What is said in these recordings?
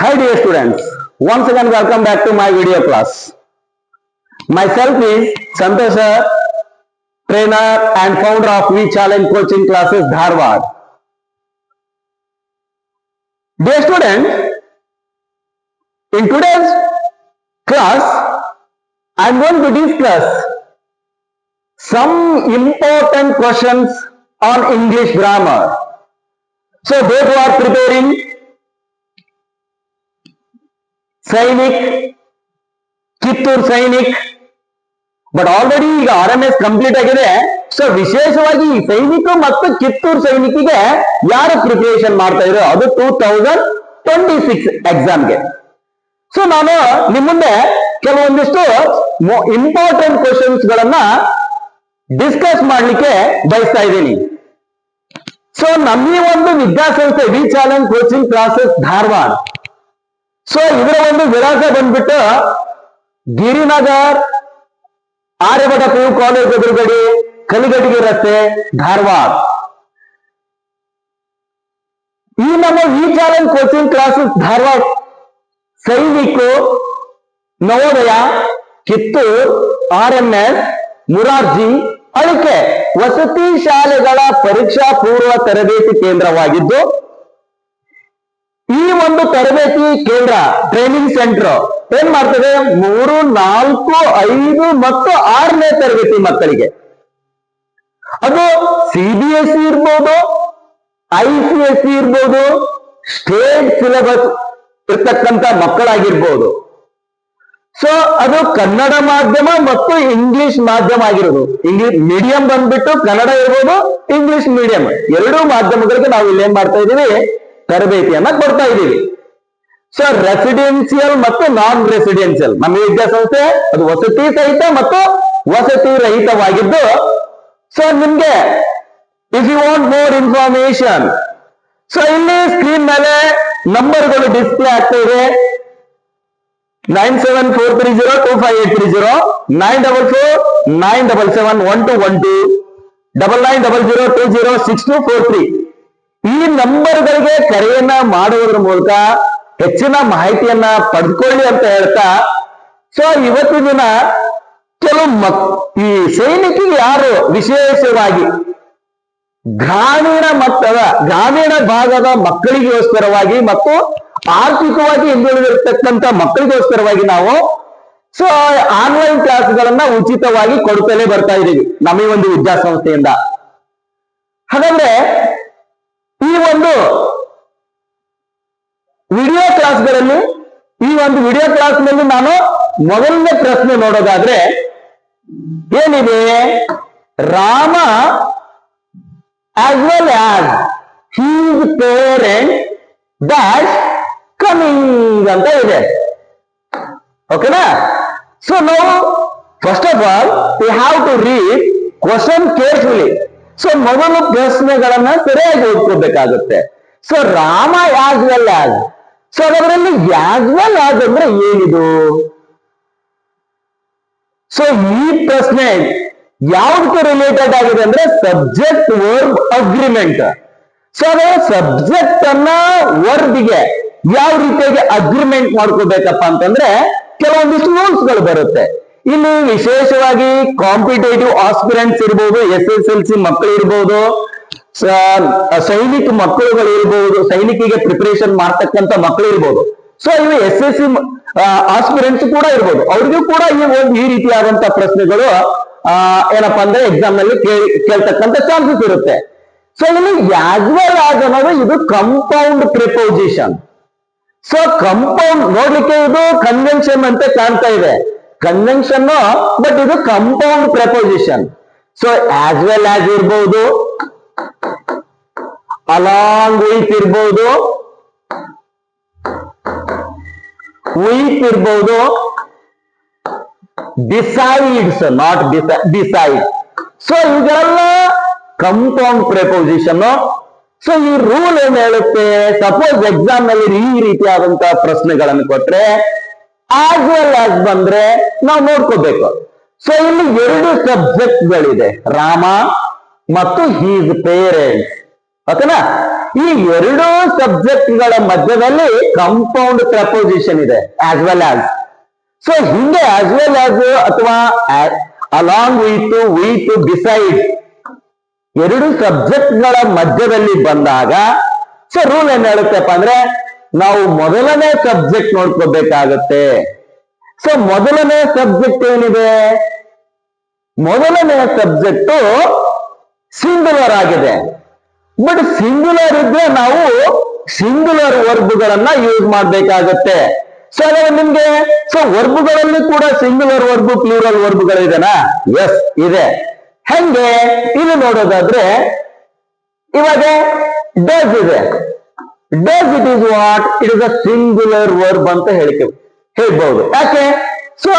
Hi dear students, once again welcome back to my video class. Myself is Santosh sir, trainer and founder of We Challenge Coaching Classes, Dharwad. Dear students, in today's class, I am going to discuss some important questions on English grammar. So those who are preparing Sainik, Kittur Sainik, but already ಈಗ RMS complete ಆಗಿದೆ. So ವಿಶೇಷವಾಗಿ ಈ ಸೈನಿಕ ಮತ್ತು ಕಿತ್ತೂರು ಸೈನಿಕಿಗೆ ಯಾರು preparation ಮಾಡ್ತಾ ಇದ್ರು ಅದು 2026 ಎಕ್ಸಾಮ್ಗೆ. ಸೊ ನಾನು ನಿಮ್ಮ ಮುಂದೆ ಕೆಲವೊಂದಿಷ್ಟು ಇಂಪಾರ್ಟೆಂಟ್ ಕ್ವಶನ್ಸ್ ಗಳನ್ನ ಡಿಸ್ಕಸ್ ಮಾಡ್ಲಿಕ್ಕೆ ಬಯಸ್ತಾ ಇದ್ದೀನಿ. ಸೊ ನಮ್ಮ ಒಂದು ವಿದ್ಯಾಸಂಸ್ಥೆ V challenge coaching classes Dharwad. So ಇದರ ಒಂದು ವಿಳಾಸ ಬಂದ್ಬಿಟ್ಟು ಗಿರಿನಗರ್ ಆರ್ಯಭಟ PU ಕಾಲೇಜ್ ಎದುರುಗಡೆ ಕಲಿಗಟ್ಟಿಗೆ ರಸ್ತೆ ಧಾರವಾಡ. ಈ ನಮ್ಮ V challenge coaching classes Dharwad Sainik, Navodaya, Kittur, RMS, Morarji, Alike ವಸತಿ ಶಾಲೆಗಳ ಪರೀಕ್ಷಾ ಪೂರ್ವ ತರಬೇತಿ ಕೇಂದ್ರವಾಗಿದ್ದು, ಈ ಒಂದು ತರಬೇತಿ ಕೇಂದ್ರ ಟ್ರೈನಿಂಗ್ ಸೆಂಟರ್ ಏನ್ ಮಾಡ್ತದೆ 3, 4, 5 ಮತ್ತು 6ನೇ ತರಗತಿ ಮಕ್ಕಳಿಗೆ. ಅದು CBSE ಇರ್ಬೋದು, ICSE ಇರ್ಬೋದು, ಸ್ಟೇಟ್ ಸಿಲೆಬಸ್ ಇರ್ತಕ್ಕಂಥ ಮಕ್ಕಳಾಗಿರ್ಬೋದು. ಸೊ ಅದು ಕನ್ನಡ ಮಾಧ್ಯಮ ಮತ್ತು ಇಂಗ್ಲಿಷ್ ಮಾಧ್ಯಮ ಆಗಿರೋದು. ಇಂಗ್ಲಿಷ್ ಮೀಡಿಯಂ ಬಂದ್ಬಿಟ್ಟು ಕನ್ನಡ ಇರ್ಬೋದು, ಇಂಗ್ಲಿಷ್ ಮೀಡಿಯಂ ಎರಡೂ ಮಾಧ್ಯಮಗಳಿಗೆ ನಾವು ಇಲ್ಲಿ ಏನ್ ಮಾಡ್ತಾ ಇದೀವಿ, ತರಬೇತಿಯನ್ನ ಕೊಡ್ತಾ ಇದ್ದೀವಿ. ಸೊ ರೆಸಿಡೆನ್ಸಿಯಲ್ ಮತ್ತು ನಾನ್ ರೆಸಿಡೆನ್ಸಿಯಲ್ ನಮ್ಮ ವಿದ್ಯಾಸಂಸ್ಥೆ ಅದು ವಸತಿ ಸಹಿತ ಮತ್ತು ವಸತಿ ರಹಿತವಾಗಿದ್ದು. ಸೊ ನಿಮ್ಗೆ if you want more information, so ಇಲ್ಲಿ ಸ್ಕ್ರೀನ್ ಮೇಲೆ ನಂಬರ್ಗಳು ಡಿಸ್ಪ್ಲೇ ಆಗ್ತಾ ಇದೆ. 9743025830, 944977112, 9900206243 ಈ ನಂಬರ್ಗಳಿಗೆ ಕರೆಯನ್ನ ಮಾಡುವುದರ ಮೂಲಕ ಹೆಚ್ಚಿನ ಮಾಹಿತಿಯನ್ನ ಪಡೆದುಕೊಳ್ಳಿ ಅಂತ ಹೇಳ್ತಾ, ಸೊ ಇವತ್ತು ದಿನ ಕೆಲವು ಈ ಸೈನಿಕಿಗೆ ಯಾರು ವಿಶೇಷವಾಗಿ ಗ್ರಾಮೀಣ ಭಾಗದ ಮಕ್ಕಳಿಗೋಸ್ಕರವಾಗಿ ಮತ್ತು ಆರ್ಥಿಕವಾಗಿ ಹಿಂದುಳಿದಿರತಕ್ಕಂಥ ಮಕ್ಕಳಿಗೋಸ್ಕರವಾಗಿ ನಾವು ಸೊ ಆನ್ಲೈನ್ ಕ್ಲಾಸ್ಗಳನ್ನ ಉಚಿತವಾಗಿ ಕೊಡುತ್ತಲೇ ಬರ್ತಾ ಇದ್ದೀವಿ ನಮ್ಮ ಈ ಒಂದು ವಿದ್ಯಾಸಂಸ್ಥೆಯಿಂದ. ಹಾಗಾದ್ರೆ ಈ ಒಂದು ವಿಡಿಯೋ ಕ್ಲಾಸ್ಗಳಲ್ಲಿ ನಾನು ಮೊದಲನೇ ಪ್ರಶ್ನೆ ನೋಡೋದಾದ್ರೆ ಏನಿದೆ, Rama as well as his parent dash coming ಅಂತ ಇದೆ. ಓಕೆನಾ? ಸೊ ನಾವು first of all we have to read question carefully. So ಮೊದಲು ಪ್ರಶ್ನೆಗಳನ್ನ ಸರಿಯಾಗಿ ಓದ್ಕೋಬೇಕಾಗುತ್ತೆ. So Rama as well as, so ಅದರಲ್ಲಿ ಆಸ್ ವೆಲ್ ಆಸ್ ಅಂದ್ರೆ ಏನಿದು? ಸೊ ಈ ಪ್ರಶ್ನೆ ಯಾವ್ದಕ್ಕೆ ರಿಲೇಟೆಡ್ ಆಗಿದೆ ಅಂದ್ರೆ ಸಬ್ಜೆಕ್ಟ್ ವರ್ಬ್ ಅಗ್ರಿಮೆಂಟ್. ಸೊ ಅದೇ ಸಬ್ಜೆಕ್ಟ್ ಅನ್ನ ವರ್ಬ್ಗೆ ಯಾವ ರೀತಿಯಾಗಿ ಅಗ್ರಿಮೆಂಟ್ ಮಾಡ್ಕೋಬೇಕಪ್ಪ ಅಂತಂದ್ರೆ ಕೆಲವೊಂದಿಷ್ಟು ರೂಲ್ಸ್ ಗಳು ಬರುತ್ತೆ. ಇಲ್ಲಿ ವಿಶೇಷವಾಗಿ ಕಾಂಪಿಟೇಟಿವ್ ಆಸ್ಪಿರೆಂಟ್ಸ್ ಇರ್ಬೋದು, SSLC ಮಕ್ಕಳು ಇರ್ಬೋದು, ಸೈನಿಕ ಮಕ್ಕಳುಗಳು ಇರ್ಬೋದು, ಸೈನಿಕಿಗೆ ಪ್ರಿಪರೇಷನ್ ಮಾಡ್ತಕ್ಕಂಥ ಮಕ್ಕಳು ಇರ್ಬೋದು. ಸೊ ಇವು SSC ಆಸ್ಪಿರೆಂಟ್ಸ್ ಕೂಡ ಇರ್ಬೋದು. ಅವ್ರಿಗೂ ಕೂಡ ಈ ರೀತಿಯಾದಂತಹ ಪ್ರಶ್ನೆಗಳು ಏನಪ್ಪಾ ಅಂದ್ರೆ ಎಕ್ಸಾಮ್ ನಲ್ಲಿ ಕೇಳ್ತಕ್ಕಂಥ ಚಾನ್ಸಸ್ ಇರುತ್ತೆ. ಸೊ ಇಲ್ಲಿ ಆಸ್ ವೆಲ್ ಆಸ್ ಅನ್ನೋದು ಇದು ಕಂಪೌಂಡ್ ಪ್ರಿಪೋಸಿಷನ್. ಸೊ ಕಂಪೌಂಡ್ ನೋಡ್ಲಿಕ್ಕೆ ಇದು ಕನ್ವೆನ್ಷನ್ ಅಂತ ಕಾಣ್ತಾ ಇದೆ, ಕನ್ವೆನ್ಷನ್, ಬಟ್ ಇದು compound preposition. So as well as ಇರ್ಬೋದು, ಅಲಾಂಗ್ ವಿತ್ ಇರ್ಬೋದು, ವಿತ್ ಇರ್ಬೋದು, ಬಿಸೈಡ್ಸ್ ನಾಟ್ ಬಿಸೈಡ್. ಸೊ ಇವೆಲ್ಲ ಕಂಪೌಂಡ್ ಪ್ರೆಪೋಸಿಷನ್. ಸೊ ಈ ರೂಲ್ ಏನ್ ಹೇಳುತ್ತೆ, ಸಪೋಸ್ ಎಕ್ಸಾಮ್ ನಲ್ಲಿ ಈ ರೀತಿಯಾದಂತಹ ಪ್ರಶ್ನೆಗಳನ್ನು ಕೊಟ್ರೆ ಆಸ್ ವೆಲ್ ಆಸ್ ಬಂದ್ರೆ ನಾವು ನೋಡ್ಕೋಬೇಕು. ಸೊ ಇಲ್ಲಿ 2 ಸಬ್ಜೆಕ್ಟ್ ಗಳಿದೆ, ರಾಮ ಮತ್ತು ಹೀಸ್ ಪೇರೆಂಟ್ಸ್. ಓಕೆನಾ? ಈ ಎರಡು ಸಬ್ಜೆಕ್ಟ್ ಗಳ ಮಧ್ಯದಲ್ಲಿ ಕಂಪೌಂಡ್ ಪ್ರಪೋಸಿಷನ್ ಇದೆ ಆಸ್ ವೆಲ್ ಆಸ್. ಸೊ ಹಿಂಗೆ ಆಸ್ ವೆಲ್ ಆಸ್ ಅಥವಾ ಅಲಾಂಗ್ ವಿತ್ ಬಿಸೈಡ್ ಎರಡು ಸಬ್ಜೆಕ್ಟ್ ಗಳ ಮಧ್ಯದಲ್ಲಿ ಬಂದಾಗ ಸೊ ರೂಲ್ ಏನ್ ಹೇಳುತ್ತಪ್ಪ ಅಂದ್ರೆ ನಾವು ಮೊದಲನೇ ಸಬ್ಜೆಕ್ಟ್ ನೋಡ್ಕೋಬೇಕಾಗತ್ತೆ. ಸೊ ಮೊದಲನೇ ಸಬ್ಜೆಕ್ಟ್ ಏನಿದೆ, ಮೊದಲನೇ ಸಬ್ಜೆಕ್ಟ್ ಸಿಂಗುಲರ್ ಆಗಿದೆ. ಬಟ್ ಸಿಂಗುಲರ್ ಇದ್ರೆ ನಾವು ಸಿಂಗುಲರ್ ವರ್ಬ್ಗಳನ್ನ ಯೂಸ್ ಮಾಡ್ಬೇಕಾಗತ್ತೆ. ಸೊ ಹಾಗಾದ್ರೆ ನಿಮ್ಗೆ ಸೊ ವರ್ಬ್ಗಳಲ್ಲಿ ಕೂಡ ಸಿಂಗುಲರ್ ವರ್ಬ್ ಪ್ಲೂರಲ್ ವರ್ಬ್ಗಳಿದೆನಾ? ಎಸ್ ಇದೆ. ಹೆಂಗೆ ಇಲ್ಲಿ ನೋಡೋದಾದ್ರೆ ಇವಾಗ ಡಸ್ ಇದೆ. Does it is what? It is a singular verb ಅಂತ ಹೇಳ್ಬಹುದು. ಯಾಕೆ? ಸೊ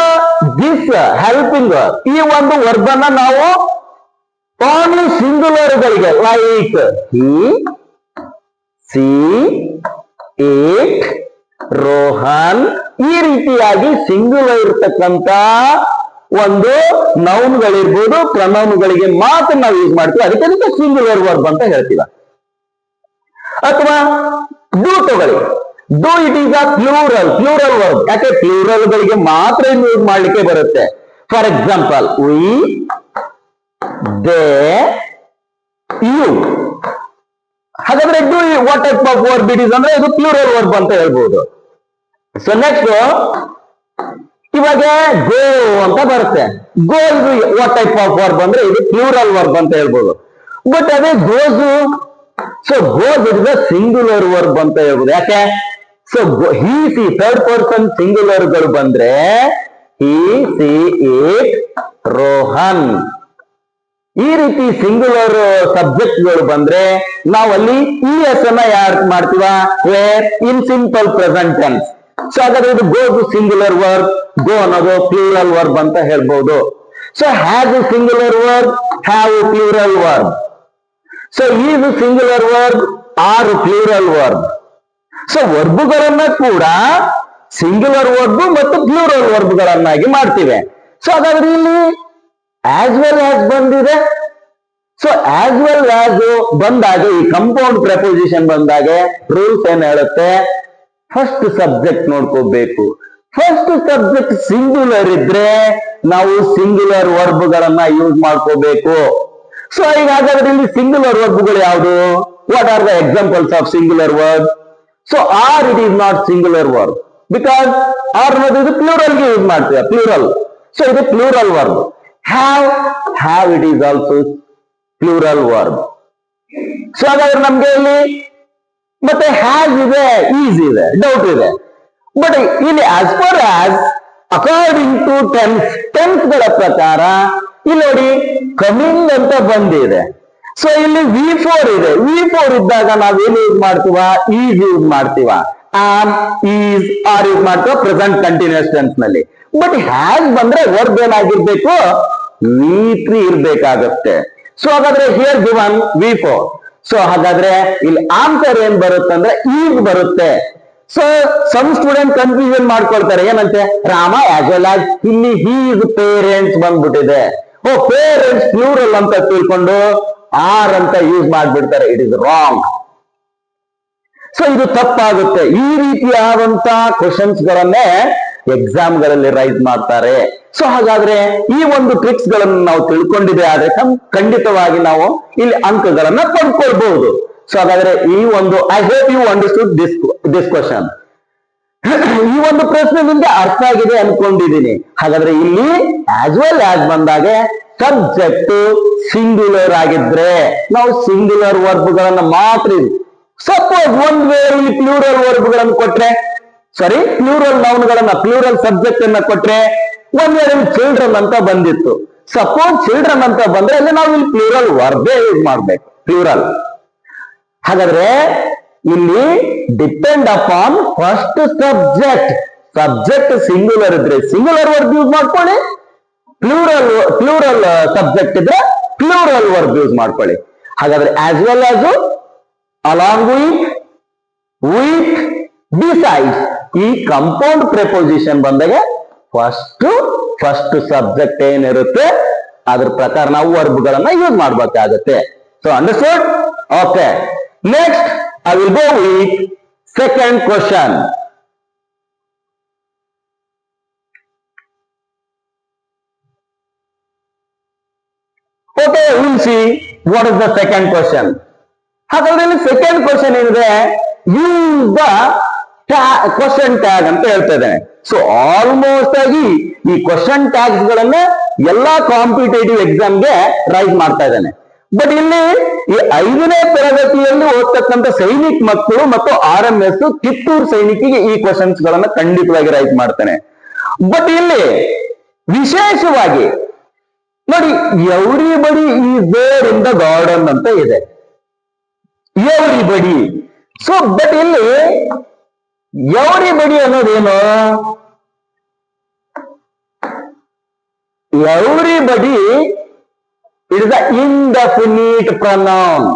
ದಿಸ್ ಹೆಲ್ಪಿಂಗ್ ಈ ಒಂದು ವರ್ಬ್ ಅನ್ನ ನಾವು ಓನ್ಲಿ ಸಿಂಗುಲರ್ ಗಳಿಗೆ like he, C, it, Rohan ಈ ರೀತಿಯಾಗಿ ಸಿಂಗುಲರ್ ಇರ್ತಕ್ಕಂತ ಒಂದು ನೌನ್ಗಳಿರ್ಬೋದು, ಪ್ರನೌನ್ಗಳಿಗೆ ಮಾತ್ರ ನಾವು ಯೂಸ್ ಮಾಡ್ತೀವಿ. ಅದಕ್ಕೆ ಸಿಂಗುಲರ್ ವರ್ಬ್ ಅಂತ ಹೇಳ್ತೀವ. ಅಥವಾ ಡೂ ತಗೊಳ್ಳಿ. Do it is a plural verb. ಯಾಕೆ? ಪ್ಲೂರಲ್ ಗಳಿಗೆ ಮಾತ್ರ ಯೂಸ್ ಮಾಡ್ಲಿಕ್ಕೆ ಬರುತ್ತೆ. For example we, they, you. ಹಾಗಾದ್ರೆ do what type of verb it is ಅಂದ್ರೆ ಇದು ಪ್ಲೂರಲ್ ವರ್ಬ್ ಅಂತ ಹೇಳ್ಬೋದು. ಸೊ ನೆಕ್ಸ್ಟ್ ಇವಾಗ ಗೋ ಅಂತ ಬರುತ್ತೆ. ಗೋ ಇದು ವಾಟ್ ಟೈಪ್ ಆಫ್ ವರ್ಬ್ ಅಂದ್ರೆ ಇದು ಪ್ಲೂರಲ್ ವರ್ಬ್ ಅಂತ ಹೇಳ್ಬೋದು. ಬಟ್ ಅದೇ goes, so goes it is a singular verb ಅಂತ ಹೇಳ್ಬೋದು. ಯಾಕೆ? So he, she third person singular ಗಳು ಬಂದ್ರೆ ಹಿ, ಸಿ, ಇಟ್, ರೋಹನ್ ಈ ರೀತಿ ಸಿಂಗುಲರ್ ಸಬ್ಜೆಕ್ಟ್ ಗಳು ಬಂದ್ರೆ ನಾವಲ್ಲಿ ಇ ಎಸ್ ಅನ್ನ ಯಾರು ಮಾಡ್ತೀವ? Where in simple present tense. So ಹಾಗಾದ್ರೆ ಇದು go to singular verb, go ಅನ್ನೋದು ಪ್ಲೂರಲ್ ವರ್ಬ್ ಅಂತ ಹೇಳ್ಬಹುದು. So have singular verb, have plural verb. So is singular verb, are plural verb. So ವರ್ಬ್ಗಳನ್ನ ಕೂಡ ಸಿಂಗುಲರ್ ವರ್ಬ್ ಮತ್ತು ಪ್ಲೂರಲ್ ವರ್ಬ್ಗಳನ್ನಾಗಿ ಮಾಡ್ತೀವಿ. ಸೊ ಹಾಗಾದ್ರೆ ಇಲ್ಲಿ ಆಸ್ ವೆಲ್ ಆಸ್ ಬಂದಿದೆ. ಸೊ ಆಸ್ ವೆಲ್ ಆಸ್ ಬಂದಾಗ ಈ ಕಂಪೌಂಡ್ ಪ್ರಪೋಸಿಷನ್ ಬಂದಾಗ ರೂಲ್ಸ್ ಏನ್ ಹೇಳುತ್ತೆ? ಫಸ್ಟ್ ಸಬ್ಜೆಕ್ಟ್ ನೋಡ್ಕೋಬೇಕು. ಫಸ್ಟ್ ಸಬ್ಜೆಕ್ಟ್ ಸಿಂಗುಲರ್ ಇದ್ರೆ ನಾವು ಸಿಂಗುಲರ್ ವರ್ಬ್ಗಳನ್ನ ಯೂಸ್ ಮಾಡ್ಕೋಬೇಕು. ಸೊ ಈಗ ಹಾಗಾದ್ರೆ ಇಲ್ಲಿ ಸಿಂಗುಲರ್ ವರ್ಬ್ಗಳು ಯಾವುದು? What are the examples of singular verb? So are it is not singular verb because are ಅನ್ನೋದು ಇದು ಪ್ಲೂರಲ್ಗೆ ಯೂಸ್ ಮಾಡ್ತೀವಿ, ಪ್ಲೂರಲ್. ಸೊ ಇದು plural verb. Have it is also plural verb. So ಹಾಗಾದ್ರೆ ನಮ್ಗೆ ಇಲ್ಲಿ ಮತ್ತೆ ಹ್ಯಾಸ್ ಇದೆ, ಈಸ್ ಇದೆ, ಡೌಟ್ ಇದೆ. ಬಟ್ ಇಲ್ಲಿ as per as according to tense ಗಳ ಪ್ರಕಾರ ಇಲ್ಲಿ ನೋಡಿ ಕಮಿಂಗ್ ಅಂತ ಬಂದಿದೆ. ಸೊ ಇಲ್ಲಿ V4 ಇದೆ. V4 ಇದ್ದಾಗ ನಾವೇನು ಯೂಸ್ ಮಾಡ್ತೀವ? ಈಸ್ ಯೂಸ್ ಮಾಡ್ತೀವ. ಆಮ್, ಈಸ್, ಆರ್ ಯೂಸ್ ಮಾಡ್ತೀವ ಪ್ರೆಸೆಂಟ್ ಕಂಟಿನ್ಯೂಸ್ ಟೆನ್ಸ್ ನಲ್ಲಿ. ಬಟ್ ಹ್ಯಾಸ್ ಬಂದ್ರೆ ವರ್ಬ್ ಏನಾಗಿರ್ಬೇಕು? V3 ಇರ್ಬೇಕಾಗತ್ತೆ. ಸೊ ಹಾಗಾದ್ರೆ ಹಿಯರ್ ಗಿವನ್ V4. ಸೊ ಹಾಗಾದ್ರೆ ಇಲ್ಲಿ ಆನ್ಸರ್ ಏನ್ ಬರುತ್ತೆ ಅಂದ್ರೆ ಈಸ್ ಬರುತ್ತೆ. ಸೊ ಸಮ್ ಸ್ಟೂಡೆಂಟ್ ಕನ್ಫ್ಯೂಷನ್ ಮಾಡ್ಕೊಳ್ತಾರೆ. ಏನಂತೆ? ರಾಮ ಆಸ್ ವೆಲ್ ಆಸ್ ಇಲ್ಲಿ ಹೀಸ್ ಪೇರೆಂಟ್ಸ್ ಬಂದ್ಬಿಟ್ಟಿದೆ. ಓ ಪೇರೆಂಟ್ಸ್ ಪ್ಲೂರಲ್ ಅಂತ ತಿಳ್ಕೊಂಡು ಆರ್ ಅಂತ ಯೂಸ್ ಮಾಡ್ಬಿಡ್ತಾರೆ. It is wrong. ಸೊ ಇದು ತಪ್ಪಾಗುತ್ತೆ. ಈ ರೀತಿಯಾದಂತ ಕ್ವಶನ್ಸ್ ಗಳನ್ನೇ ಎಕ್ಸಾಮ್ ಗಳಲ್ಲಿ ರೈಸ್ ಮಾಡ್ತಾರೆ. ಸೊ ಹಾಗಾದ್ರೆ ಈ ಒಂದು ಟ್ರಿಕ್ಸ್ ಗಳನ್ನು ನಾವು ತಿಳ್ಕೊಂಡಿದೆ ಆದ್ರೆ ಖಂಡಿತವಾಗಿ ನಾವು ಇಲ್ಲಿ ಅಂಕಗಳನ್ನ ಪಡ್ಕೊಳ್ಬಹುದು. ಸೊ ಹಾಗಾದ್ರೆ ಈ ಒಂದು I hope you understood this question. ಈ ಒಂದು ಪ್ರಶ್ನೆ ನಿಮ್ಗೆ ಅರ್ಥ ಆಗಿದೆ ಅನ್ಕೊಂಡಿದ್ದೀನಿ. ಹಾಗಾದ್ರೆ ಇಲ್ಲಿ ಆಸ್ ವೆಲ್ ಆಸ್ ಬಂದಾಗ ಸಬ್ಜೆಕ್ಟ್ ಸಿಂಗ್ಯುಲರ್ ಆಗಿದ್ರೆ ನಾವು ಸಿಂಗ್ಯುಲರ್ ವರ್ಬ್ಗಳನ್ನ ಮಾತ್ರ. ಸಪೋಸ್ ಒಂದ್ ವೇಳೆ ಇಲ್ಲಿ ಪ್ಲೂರಲ್ ವರ್ಬ್ಗಳನ್ನು ಕೊಟ್ರೆ, ಸಾರಿ ಪ್ಲೂರಲ್ ನೌನ್ಗಳನ್ನ, ಪ್ಲೂರಲ್ ಸಬ್ಜೆಕ್ಟ್ ಅನ್ನ ಕೊಟ್ರೆ, ಒಂದ್ ವೇಳೆ ಚಿಲ್ಡ್ರನ್ ಅಂತ ಬಂದಿತ್ತು. ಸಪೋಸ್ ಚಿಲ್ಡ್ರನ್ ಅಂತ ಬಂದ್ರೆ ಅಲ್ಲಿ ನಾವು ಇಲ್ಲಿ ಪ್ಲೂರಲ್ ವರ್ಬೇ ಯೂಸ್ ಮಾಡ್ಬೇಕು, ಪ್ಲೂರಲ್. ಹಾಗಾದ್ರೆ ಇಲ್ಲಿ depend upon first subject singular ಇದ್ರೆ ಸಿಂಗ್ಯುಲರ್ ವರ್ಬ್ ಯೂಸ್ ಮಾಡ್ಕೊಳ್ಳಿ, ಪ್ಲೂರಲ್ ಸಬ್ಜೆಕ್ಟ್ ಇದ್ರೆ ಪ್ಲೂರಲ್ ವರ್ಬ್ ಯೂಸ್ ಮಾಡ್ಕೊಳ್ಳಿ. ಹಾಗಾದ್ರೆ as well as, along with, besides ಈ ಕಂಪೌಂಡ್ ಪ್ರೆಪೋಸಿಷನ್ ಬಂದಾಗ ಫಸ್ಟ್ ಸಬ್ಜೆಕ್ಟ್ ಏನಿರುತ್ತೆ ಅದ್ರ ಪ್ರಕಾರ ನಾವು ವರ್ಬ್ಗಳನ್ನ ಯೂಸ್ ಮಾಡ್ಬೇಕಾಗತ್ತೆ. So understood? Okay, next I will go with second question. Okay, we'll see what is the second question. ಹಾಗಾದ್ರೆ ಇಲ್ಲಿ ಸೆಕೆಂಡ್ ಕ್ವಶನ್ ಏನಿದೆ, ಯೂಸ್ ದ ಕ್ವಶನ್ ಟ್ಯಾಗ್ ಅಂತ ಹೇಳ್ತಾ ಇದ್ದೇನೆ. ಸೊ ಆಲ್ಮೋಸ್ಟ್ ಆಗಿ ಈ ಕ್ವಶನ್ ಟ್ಯಾಗ್ಸ್ ಗಳನ್ನ ಎಲ್ಲಾ ಕಾಂಪಿಟೇಟಿವ್ ಎಕ್ಸಾಮ್ಗೆ ರೈಸ್ ಮಾಡ್ತಾ ಇದ್ದಾನೆ. ಬಟ್ ಇಲ್ಲಿ ಈ 5ನೇ ತರಗತಿಯಲ್ಲಿ ಓದ್ತಕ್ಕಂಥ ಸೈನಿಕ್ ಮಕ್ಕಳು ಮತ್ತು RMS ಕಿತ್ತೂರು ಸೈನಿಕಿಗೆ ಈ ಕ್ವಶನ್ಸ್ ಗಳನ್ನ ಖಂಡಿತವಾಗಿ ರೈಸ್ ಮಾಡ್ತಾನೆ. ಬಟ್ ಇಲ್ಲಿ ವಿಶೇಷವಾಗಿ ನೋಡಿ, everybody is there in the garden ಅಂತ ಇದೆ, ಎವ್ರಿಬಡಿ. ಸೊ ಬಟ್ ಇಲ್ಲಿ ಎವ್ರಿಬಡಿ ಅನ್ನೋದೇನು, everybody it is the indefinite pronoun.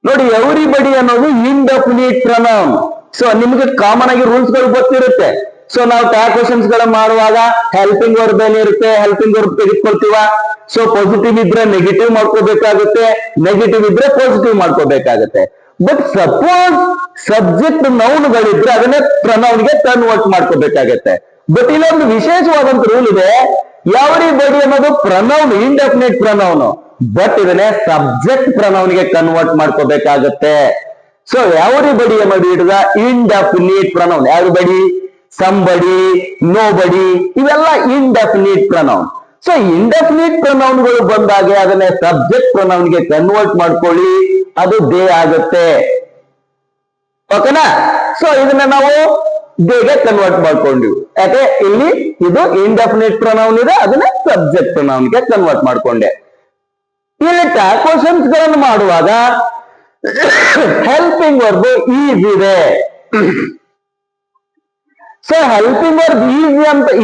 ನೋಡಿ, ಎವ್ರಿಬಡಿ ಅನ್ನೋದು ಇಂಡೆಫಿನಿಟ್ ಪ್ರನೌನ್. ಸೊ ನಿಮ್ಗೆ ಕಾಮನ್ ಆಗಿ ರೂಲ್ಸ್ ಗಳು ಗೊತ್ತಿರುತ್ತೆ. ಸೊ ನಾವು ಟ್ಯಾಗ್ ಕ್ವಶನ್ಸ್ ಗಳ ಮಾಡುವಾಗ ಹೆಲ್ಪಿಂಗ್ ವರ್ಬ್ ಏನಿರುತ್ತೆ, ಹೆಲ್ಪಿಂಗ್ ವರ್ಬ್ ತೆಗೆದುಕೊಳ್ತೀವ. ಸೊ ಪಾಸಿಟಿವ್ ಇದ್ರೆ ನೆಗೆಟಿವ್ ಮಾಡ್ಕೋಬೇಕಾಗುತ್ತೆ, ನೆಗೆಟಿವ್ ಇದ್ರೆ ಪಾಸಿಟಿವ್ ಮಾಡ್ಕೋಬೇಕಾಗುತ್ತೆ. ಬಟ್ ಸಪೋಸ್ ಸಬ್ಜೆಕ್ಟ್ ನೌನ್ಗಳಿದ್ರೆ ಅದನ್ನೇ ಪ್ರನೌನ್ಗೆ ಕನ್ವರ್ಟ್ ಮಾಡ್ಕೋಬೇಕಾಗತ್ತೆ. ಬಟ್ ಇಲ್ಲೊಂದು ವಿಶೇಷವಾದಂತ ರೂಲ್ ಇದೆ, ಎವ್ರಿಬಡಿ ಅನ್ನೋದು ಪ್ರನೌನ್, ಇಂಡೆಫಿನಿಟ್ ಪ್ರನೌನ್. ಬಟ್ ಇದನ್ನೇ ಸಬ್ಜೆಕ್ಟ್ ಪ್ರನೌನ್ಗೆ ಕನ್ವರ್ಟ್ ಮಾಡ್ಕೋಬೇಕಾಗತ್ತೆ. ಸೊ ಎವ್ರಿಬಡಿ ಅನ್ನೋದು it the indefinite pronoun. Everybody, somebody, nobody, ಇವೆಲ್ಲ ಇಂಡೆಫಿನಿಟ್ ಪ್ರನೌನ್. ಸೊ ಇಂಡೆಫಿನಿಟ್ ಪ್ರನೌನ್ಗಳು ಬಂದಾಗೆ ಅದನ್ನೇ ಸಬ್ಜೆಕ್ಟ್ ಪ್ರನೌನ್ಗೆ ಕನ್ವರ್ಟ್ ಮಾಡ್ಕೊಳ್ಳಿ, ಅದು ದೇ ಆಗುತ್ತೆ. ಓಕೆನಾ? ಸೊ ಇದನ್ನ ನಾವು ದೇಗೆ ಕನ್ವರ್ಟ್ ಮಾಡ್ಕೊಂಡ್ವಿ. ಯಾಕೆ ಇಲ್ಲಿ ಇದು ಇಂಡೆಫಿನಿಟ್ ಪ್ರನೌನ್ ಇದೆ, ಅದನ್ನ ಸಬ್ಜೆಕ್ಟ್ ಪ್ರನೌನ್ಗೆ ಕನ್ವರ್ಟ್ ಮಾಡ್ಕೊಂಡೆ. ಇಲ್ಲಿ ಟ್ಯಾಗ್ ಕ್ವಶನ್ಸ್ ಗಳನ್ನು ಮಾಡುವಾಗ ಹೆಲ್ಪಿಂಗ್ ವರ್ಬ್ ಈಸ್ ಇದೆ. ಸೊ ಹೆಲ್ಪಿಂಗ್ ವರ್ಬ್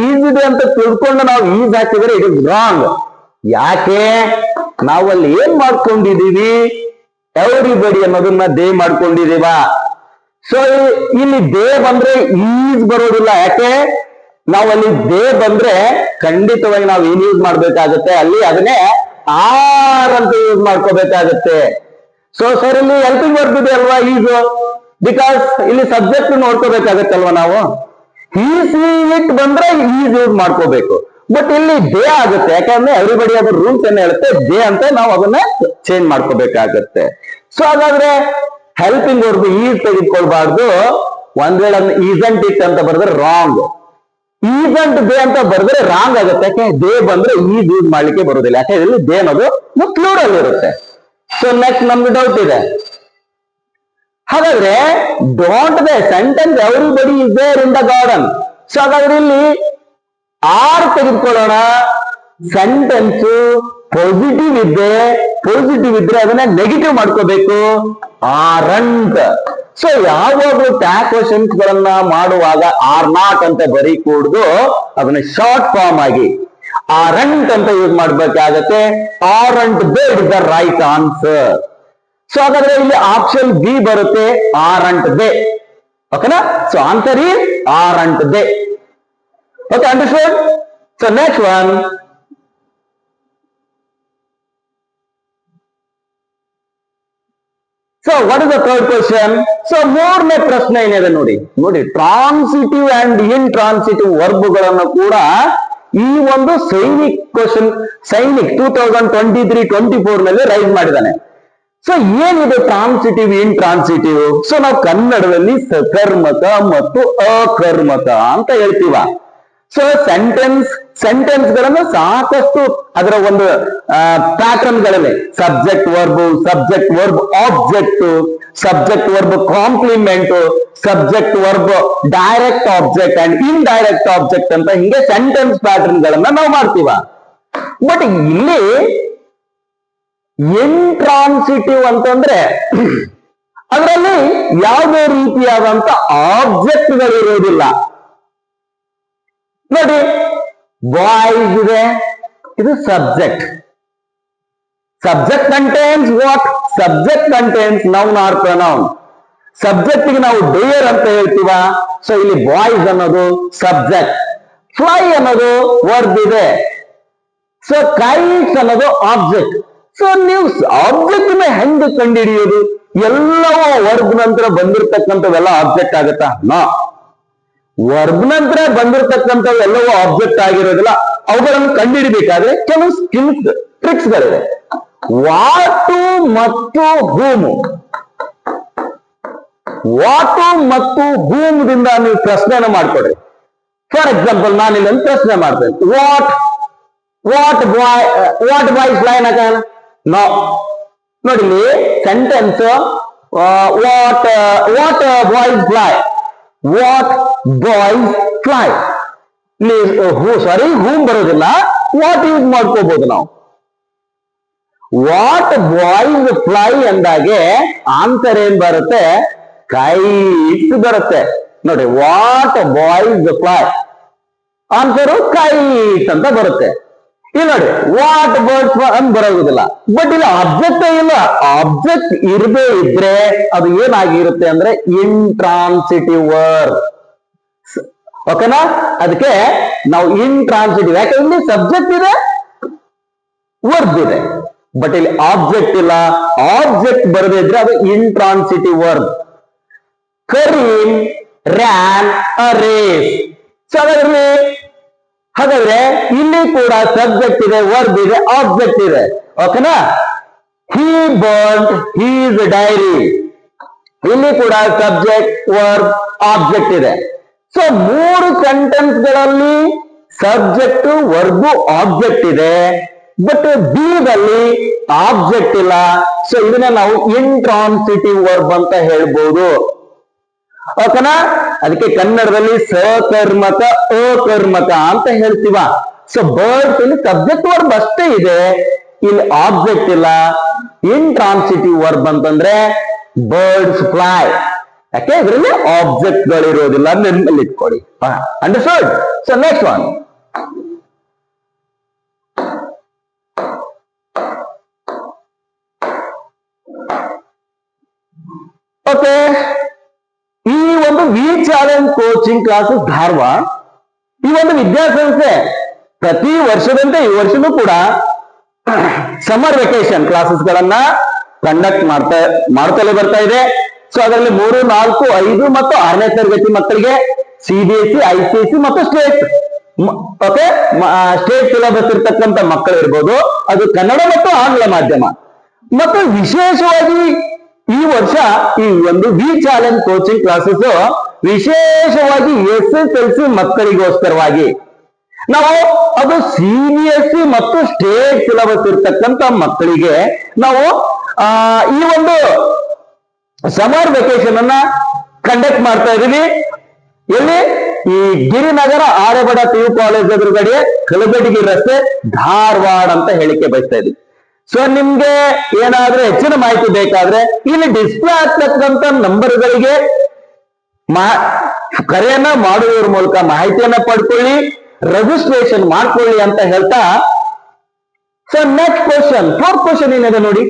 ಈಸ್ ಇದೆ ಅಂತ ತಿಳ್ಕೊಂಡು ನಾವು ಈಸ್ ಹಾಕಿದ್ರೆ ಇಟ್ ಇಸ್ ರಾಂಗ್. ಯಾಕೆ? ನಾವಲ್ಲಿ ಏನ್ ಮಾಡ್ಕೊಂಡಿದೀವಿ, ಎವ್ರಿಬಡಿ ಅನ್ನೋದನ್ನ ದೇ ಮಾಡ್ಕೊಂಡಿದೀವ. ಸೊ ಇಲ್ಲಿ ದೇ ಬಂದ್ರೆ ಈಸ್ ಬರೋದಿಲ್ಲ. ಯಾಕೆ? ನಾವಲ್ಲಿ ದೇ ಬಂದ್ರೆ ಖಂಡಿತವಾಗಿ ನಾವು ಏನ್ ಯೂಸ್ ಮಾಡ್ಬೇಕಾಗತ್ತೆ, ಅಲ್ಲಿ ಅದನ್ನೇ ಆರ್ ಅಂತ ಯೂಸ್ ಮಾಡ್ಕೋಬೇಕಾಗತ್ತೆ. ಸೊ ಸರ್ ಇಲ್ಲಿ ಹೆಲ್ಪಿಂಗ್ ವರ್ಬ್ ಇದೆ ಅಲ್ವಾ ಈಸ್, ಬಿಕಾಸ್ ಇಲ್ಲಿ ಸಬ್ಜೆಕ್ಟ್ ನೋಡ್ಕೋಬೇಕಾಗತ್ತಲ್ವಾ ನಾವು. ಈಸ್ ಇಟ್ ಬಂದ್ರೆ ಈಸ್ ಯೂಸ್ ಮಾಡ್ಕೋಬೇಕು. ಬಟ್ ಇಲ್ಲಿ ದೇ ಆಗುತ್ತೆ, ಯಾಕಂದ್ರೆ ಎವ್ರಿಬಡಿ ಅದ್ರ ರೂಲ್ಸ್ ಏನ್ ಹೇಳುತ್ತೆ, ದೇ ಅಂತ ನಾವು ಅದನ್ನ ಚೇಂಜ್ ಮಾಡ್ಕೋಬೇಕಾಗತ್ತೆ. ಸೊ ಹಾಗಾದ್ರೆ ಹೆಲ್ಪಿಂಗ್ ವರ್ಬ್ ಈಸ್ ತೆಗೆದುಕೊಳ್ಬಾರ್ದು. ಒಂದ್ ವೇಳೆ ಈಸಂಟ್ ಇಟ್ ಅಂತ ಬರೆದ್ರೆ ರಾಂಗ್, ಈಸಂಟ್ ದೇ ಅಂತ ಬರೆದ್ರೆ ರಾಂಗ್ ಆಗುತ್ತೆ. ಯಾಕೆ? ದೇ ಬಂದ್ರೆ ಈಸ್ ಯೂಸ್ ಮಾಡ್ಲಿಕ್ಕೆ ಬರೋದಿಲ್ಲ. ಯಾಕೆ? ಇಲ್ಲಿ ದೇ ಅನ್ನೋದು ಪ್ಲೂರಲ್ ಇರುತ್ತೆ. ಸೊ ನೆಕ್ಸ್ಟ್ ನಮ್ಗೆ ಡೌಟ್ ಇದೆ, ಹಾಗಾದ್ರೆ don't they sentence everybody is there in the garden. So ಹಾಗಾದ್ರೆ ಇಲ್ಲಿ ಆರ್ ತೆಗೆದುಕೊಳ್ಳೋಣ. ಸೆಂಟೆನ್ಸ್ ಪಾಸಿಟಿವ್ ಇದ್ರೆ ಅದನ್ನ ನೆಗೆಟಿವ್ ಮಾಡ್ಕೋಬೇಕು, ಆರಂಟ್. ಸೊ ಯಾವಾಗಲೂ ಟ್ಯಾಗ್ ಕ್ವಶನ್ಸ್ ಗಳನ್ನ ಮಾಡುವಾಗ ಆರ್ ನಾಟ್ ಅಂತ ಬರೀ ಕೂಡ್ದು ಅದನ್ನ ಶಾರ್ಟ್ ಫಾರ್ಮ್ ಆಗಿ ಆರಂಟ್ ಅಂತ ಯೂಸ್ ಮಾಡ್ಬೇಕಾಗತ್ತೆ. Aren't they is the right answer. So ಹಾಗಾದ್ರೆ ಇಲ್ಲಿ ಆಪ್ಷನ್ ಬಿ ಬರುತ್ತೆ, ಆರಂಟ್ ದೇ. ಓಕೆನಾ? So answer is aren't they. Okay, understood? So next one, so what is the third question? So 3ನೇ ಪ್ರಶ್ನೆ ಏನಿದೆ ನೋಡಿ, ಟ್ರಾನ್ಸಿಟಿವ್ ಅಂಡ್ ಇನ್ ಟ್ರಾನ್ಸಿಟಿವ್ ವರ್ಬ್ಗಳನ್ನು ಕೂಡ ಈ ಒಂದು ಸೈನಿಕ್ ಕ್ವಶನ್, ಸೈನಿಕ್ 2023-24 ನಲ್ಲಿ ರೈಸ್ ಮಾಡಿದ್ದಾನೆ. ಸೊ ಏನಿದೆ ಟ್ರಾನ್ಸಿಟಿವ್, ಇನ್ ಟ್ರಾನ್ಸಿಟಿವ್? ಸೊ ನಾವು ಕನ್ನಡದಲ್ಲಿ ಸಕರ್ಮಕ ಮತ್ತು ಅಕರ್ಮಕ ಅಂತ ಹೇಳ್ತೀವ. ಸೊ ಸೆಂಟೆನ್ಸ್ ಗಳನ್ನ ಸಾಕಷ್ಟು ಅದರ ಒಂದು ಪ್ಯಾಟರ್ನ್ ಗಳಲ್ಲಿ subject verb object, subject verb complement, subject verb direct object and indirect object ಅಂತ ಹಿಂಗೆ ಸೆಂಟೆನ್ಸ್ ಪ್ಯಾಟರ್ನ್ ಗಳನ್ನ ನಾವು ಮಾಡ್ತೀವ. ಬಟ್ ಇಲ್ಲಿ ಇಂಟ್ರಾನ್ಸಿಟಿವ್ ಅಂತಂದ್ರೆ ಅದರಲ್ಲಿ ಯಾವುದೇ ರೀತಿಯಾದಂತ ಆಬ್ಜೆಕ್ಟ್ ಗಳಿರೋದಿಲ್ಲ. ನೋಡಿ, ಬಾಯ್ಸ್ ಇದೆ, ಇದು subject. Subject contains what? Subject contains noun R pronoun. Subject ಗೆ ನಾವು ಡೇರ್ ಅಂತ ಹೇಳ್ತೀವ. ಸೊ ಇಲ್ಲಿ ಬಾಯ್ಸ್ ಅನ್ನೋದು ಸಬ್ಜೆಕ್ಟ್, ಫ್ಲೈ ಅನ್ನೋದು ವರ್ಬ್ ಇದೆ. ಸೊ ಕೈಟ್ಸ್ ಅನ್ನೋದು ಆಬ್ಜೆಕ್ಟ್. ಸೊ ನೀವು ಆಬ್ಜೆಕ್ಟ್ ಹೆಂಗ್ ಕಂಡುಹಿಡಿಯೋದು? ಎಲ್ಲವೂ ವರ್ಬ್ ನಂತರ ಬಂದಿರತಕ್ಕಂಥವೆಲ್ಲ ಆಬ್ಜೆಕ್ಟ್ ಆಗತ್ತಾ? ನೋ. ವರ್ಬ್ ನಂತರ ಬಂದಿರತಕ್ಕಂಥವು ಎಲ್ಲವೂ ಆಬ್ಜೆಕ್ಟ್ ಆಗಿರೋದಿಲ್ಲ. ಅವುಗಳನ್ನು ಕಂಡುಹಿಡಿಬೇಕಾದ್ರೆ ಕೆಲವು ಸ್ಕಿಲ್ಸ್ ಟ್ರಿಕ್ಸ್ ಗಳಿವೆ. ವಾಟು ಮತ್ತು ಹೂಮು, ವಾಟು ಮತ್ತು ಹೂಮದಿಂದ ನೀವು ಪ್ರಶ್ನೆಯನ್ನು ಮಾಡ್ಕೊಡ್ರಿ. ಫಾರ್ ಎಕ್ಸಾಂಪಲ್ ನಾನು ಇಲ್ಲೊಂದು ಪ್ರಶ್ನೆ ಮಾಡ್ತೇನೆ. ವಾಟ್ ಬಾಯ್ ಫ್ಲೈ ನಕಾನ? ನೋ. ನೋಡಿಲಿ sentence what boys fly, what boys fly. Whom ಬರೋದಿಲ್ಲ, ವಾಟ್ ಯೂಸ್ ಮಾಡ್ಕೋಬಹುದು ನಾವು. ವಾಟ್ ಬಾಯ್ಸ್ ಫ್ಲೈ ಅಂದಾಗೆ ಆನ್ಸರ್ ಏನ್ ಬರುತ್ತೆ? ಕೈಟ್ಸ್ ಬರುತ್ತೆ. ನೋಡಿ, what boys fly answer kites ಅಂತ ಬರುತ್ತೆ. ಇಲ್ಲಿ ನೋಡಿ, ವಾಟ್ ಬರ್ಡ್ಸ್ ಅಂತ ಬರೋದಿಲ್ಲ. ಬಟ್ ಇಲ್ಲಿ ಆಬ್ಜೆಕ್ಟ್ ಇಲ್ಲ. ಆಬ್ಜೆಕ್ಟ್ ಇರದೇ ಇದ್ರೆ ಅದು ಏನಾಗಿರುತ್ತೆ ಅಂದ್ರೆ ಇಂಟ್ರಾನ್ಸಿಟಿವ್ ವರ್ಬ್. ಓಕೆನಾ? ಅದಕ್ಕೆ ನಾವು ಇಂಟ್ರಾನ್ಸಿಟಿವ್, ಯಾಕೆ ಇಲ್ಲಿ ಸಬ್ಜೆಕ್ಟ್ ಇದೆ, ವರ್ಬ್ ಇದೆ, ಬಟ್ ಇಲ್ಲಿ ಆಬ್ಜೆಕ್ಟ್ ಇಲ್ಲ. ಆಬ್ಜೆಕ್ಟ್ ಬರದೇ ಇದ್ರೆ ಅದು ಇಂಟ್ರಾನ್ಸಿಟಿವ್ ವರ್ಬ್. ಕರೀಂ ರ್ಯಾನ್ ಅ ರೇಸ್. ಸೊ ಹಾಗಾದ್ರೆ ಇಲ್ಲಿ ಕೂಡ ಸಬ್ಜೆಕ್ಟ್ ಇದೆ, ವರ್ಬ್ ಇದೆ, ಆಬ್ಜೆಕ್ಟ್ ಇದೆ. ಓಕೆನಾ? ಹಿ ಬರ್ನ್ಡ್ ಹೀಸ್ ಡೈರಿ. ಇಲ್ಲಿ ಕೂಡ ಸಬ್ಜೆಕ್ಟ್, ವರ್ಬ್, ಆಬ್ಜೆಕ್ಟ್ ಇದೆ. ಸೊ 3 ಸೆಂಟೆನ್ಸ್ ಗಳಲ್ಲಿ ಸಬ್ಜೆಕ್ಟ್, ವರ್ಬ್, ಆಬ್ಜೆಕ್ಟ್ ಇದೆ. ಬಟ್ ದಲ್ಲಿ ಆಬ್ಜೆಕ್ಟ್ ಇಲ್ಲ. ಸೊ ಇದನ್ನ ನಾವು ಇಂಟ್ರಾನ್ಸಿಟಿವ್ ವರ್ಬ್ ಅಂತ ಹೇಳ್ಬೋದು. ಓಕೆನಾ? ಅದಕ್ಕೆ ಕನ್ನಡದಲ್ಲಿ ಸಕರ್ಮಕ, ಅಕರ್ಮಕ ಅಂತ ಹೇಳ್ತೀವ. ಸೊ ಬರ್ಡ್ಸ್ ಇಲ್ಲಿ ಸಬ್ಜೆಕ್ಟ್ ವರ್ಬ್ ಅಷ್ಟೇ ಇದೆ, ಇಲ್ಲಿ ಆಬ್ಜೆಕ್ಟ್ ಇಲ್ಲ. ಇಂಟ್ರಾನ್ಸಿಟಿವ್ ವರ್ಬ್ ಅಂತಂದ್ರೆ ಬರ್ಡ್ಸ್ ಫ್ಲೈ. ಯಾಕೆ? ಇದರಲ್ಲಿ ಆಬ್ಜೆಕ್ಟ್ ಗಳಿರೋದಿಲ್ಲ, ನೆನಪಲ್ಲಿ ಇಟ್ಕೊಳ್ಳಿ. Understood? So next one. Okay, ಈ ಒಂದು V challenge coaching classes Dharwad, ಈ ಒಂದು ವಿದ್ಯಾಸಂಸ್ಥೆ ಪ್ರತಿ ವರ್ಷದಂತೆ ಈ ವರ್ಷನೂ ಕೂಡ ಸಮ್ಮರ್ ವೆಕೇಶನ್ ಕ್ಲಾಸಸ್ ಗಳನ್ನ ಕಂಡಕ್ಟ್ ಮಾಡ್ತಲೇ ಬರ್ತಾ ಇದೆ. ಸೊ ಅದರಲ್ಲಿ 3, 4, 5 ಮತ್ತು 6ನೇ ತರಗತಿ ಮಕ್ಕಳಿಗೆ CBSE, ICSE ಮತ್ತು ಸ್ಟೇಟ್ ಸಿಲೆಬಸ್ ಇರ್ತಕ್ಕಂಥ ಮಕ್ಕಳು ಇರ್ಬೋದು. ಅದು ಕನ್ನಡ ಮತ್ತು ಆಂಗ್ಲ ಮಾಧ್ಯಮ. ಮತ್ತು ವಿಶೇಷವಾಗಿ ಈ ವರ್ಷ ಈ ಒಂದು ವಿ ಚಾಲೆಂಜ್ ಕೋಚಿಂಗ್ ಕ್ಲಾಸಸ್ ವಿಶೇಷವಾಗಿ SSLC ಮಕ್ಕಳಿಗೋಸ್ಕರವಾಗಿ ನಾವು ಅದು CBSE ಮತ್ತು ಸ್ಟೇಟ್ ಸಿಲೆಬಸ್ ಇರ್ತಕ್ಕಂಥ ಮಕ್ಕಳಿಗೆ ನಾವು ಈ ಒಂದು ಸಮರ್ ವೆಕೇಶನ್ ಅನ್ನ ಕಂಡಕ್ಟ್ ಮಾಡ್ತಾ ಇದೀವಿ. ಎಲ್ಲಿ? ಈ ಗಿರಿನಗರ ಆರ್ಯಭಟ PU ಕಾಲೇಜ್ ಎದುರುಗಡೆ ಕಲಗಡಗಿ ರಸ್ತೆ, ಧಾರವಾಡ ಅಂತ ಹೇಳಿಕೆ ಬಯಸ್ತಾ ಇದೀವಿ. ಸೊ ನಿಮ್ಗೆ ಏನಾದ್ರೂ ಹೆಚ್ಚಿನ ಮಾಹಿತಿ ಬೇಕಾದ್ರೆ ಇಲ್ಲಿ ಡಿಸ್ಪ್ಲೇ ಆಗ್ತಕ್ಕಂಥ ನಂಬರ್ಗಳಿಗೆ ಕರೆಯನ್ನ ಮಾಡುವುದರ ಮೂಲಕ ಮಾಹಿತಿಯನ್ನ ಪಡ್ಕೊಳ್ಳಿ, ರಿಜಿಸ್ಟ್ರೇಷನ್ ಮಾಡ್ಕೊಳ್ಳಿ ಅಂತ ಹೇಳ್ತಾ, so next question, 4th question ಏನಿದೆ ನೋಡಿ,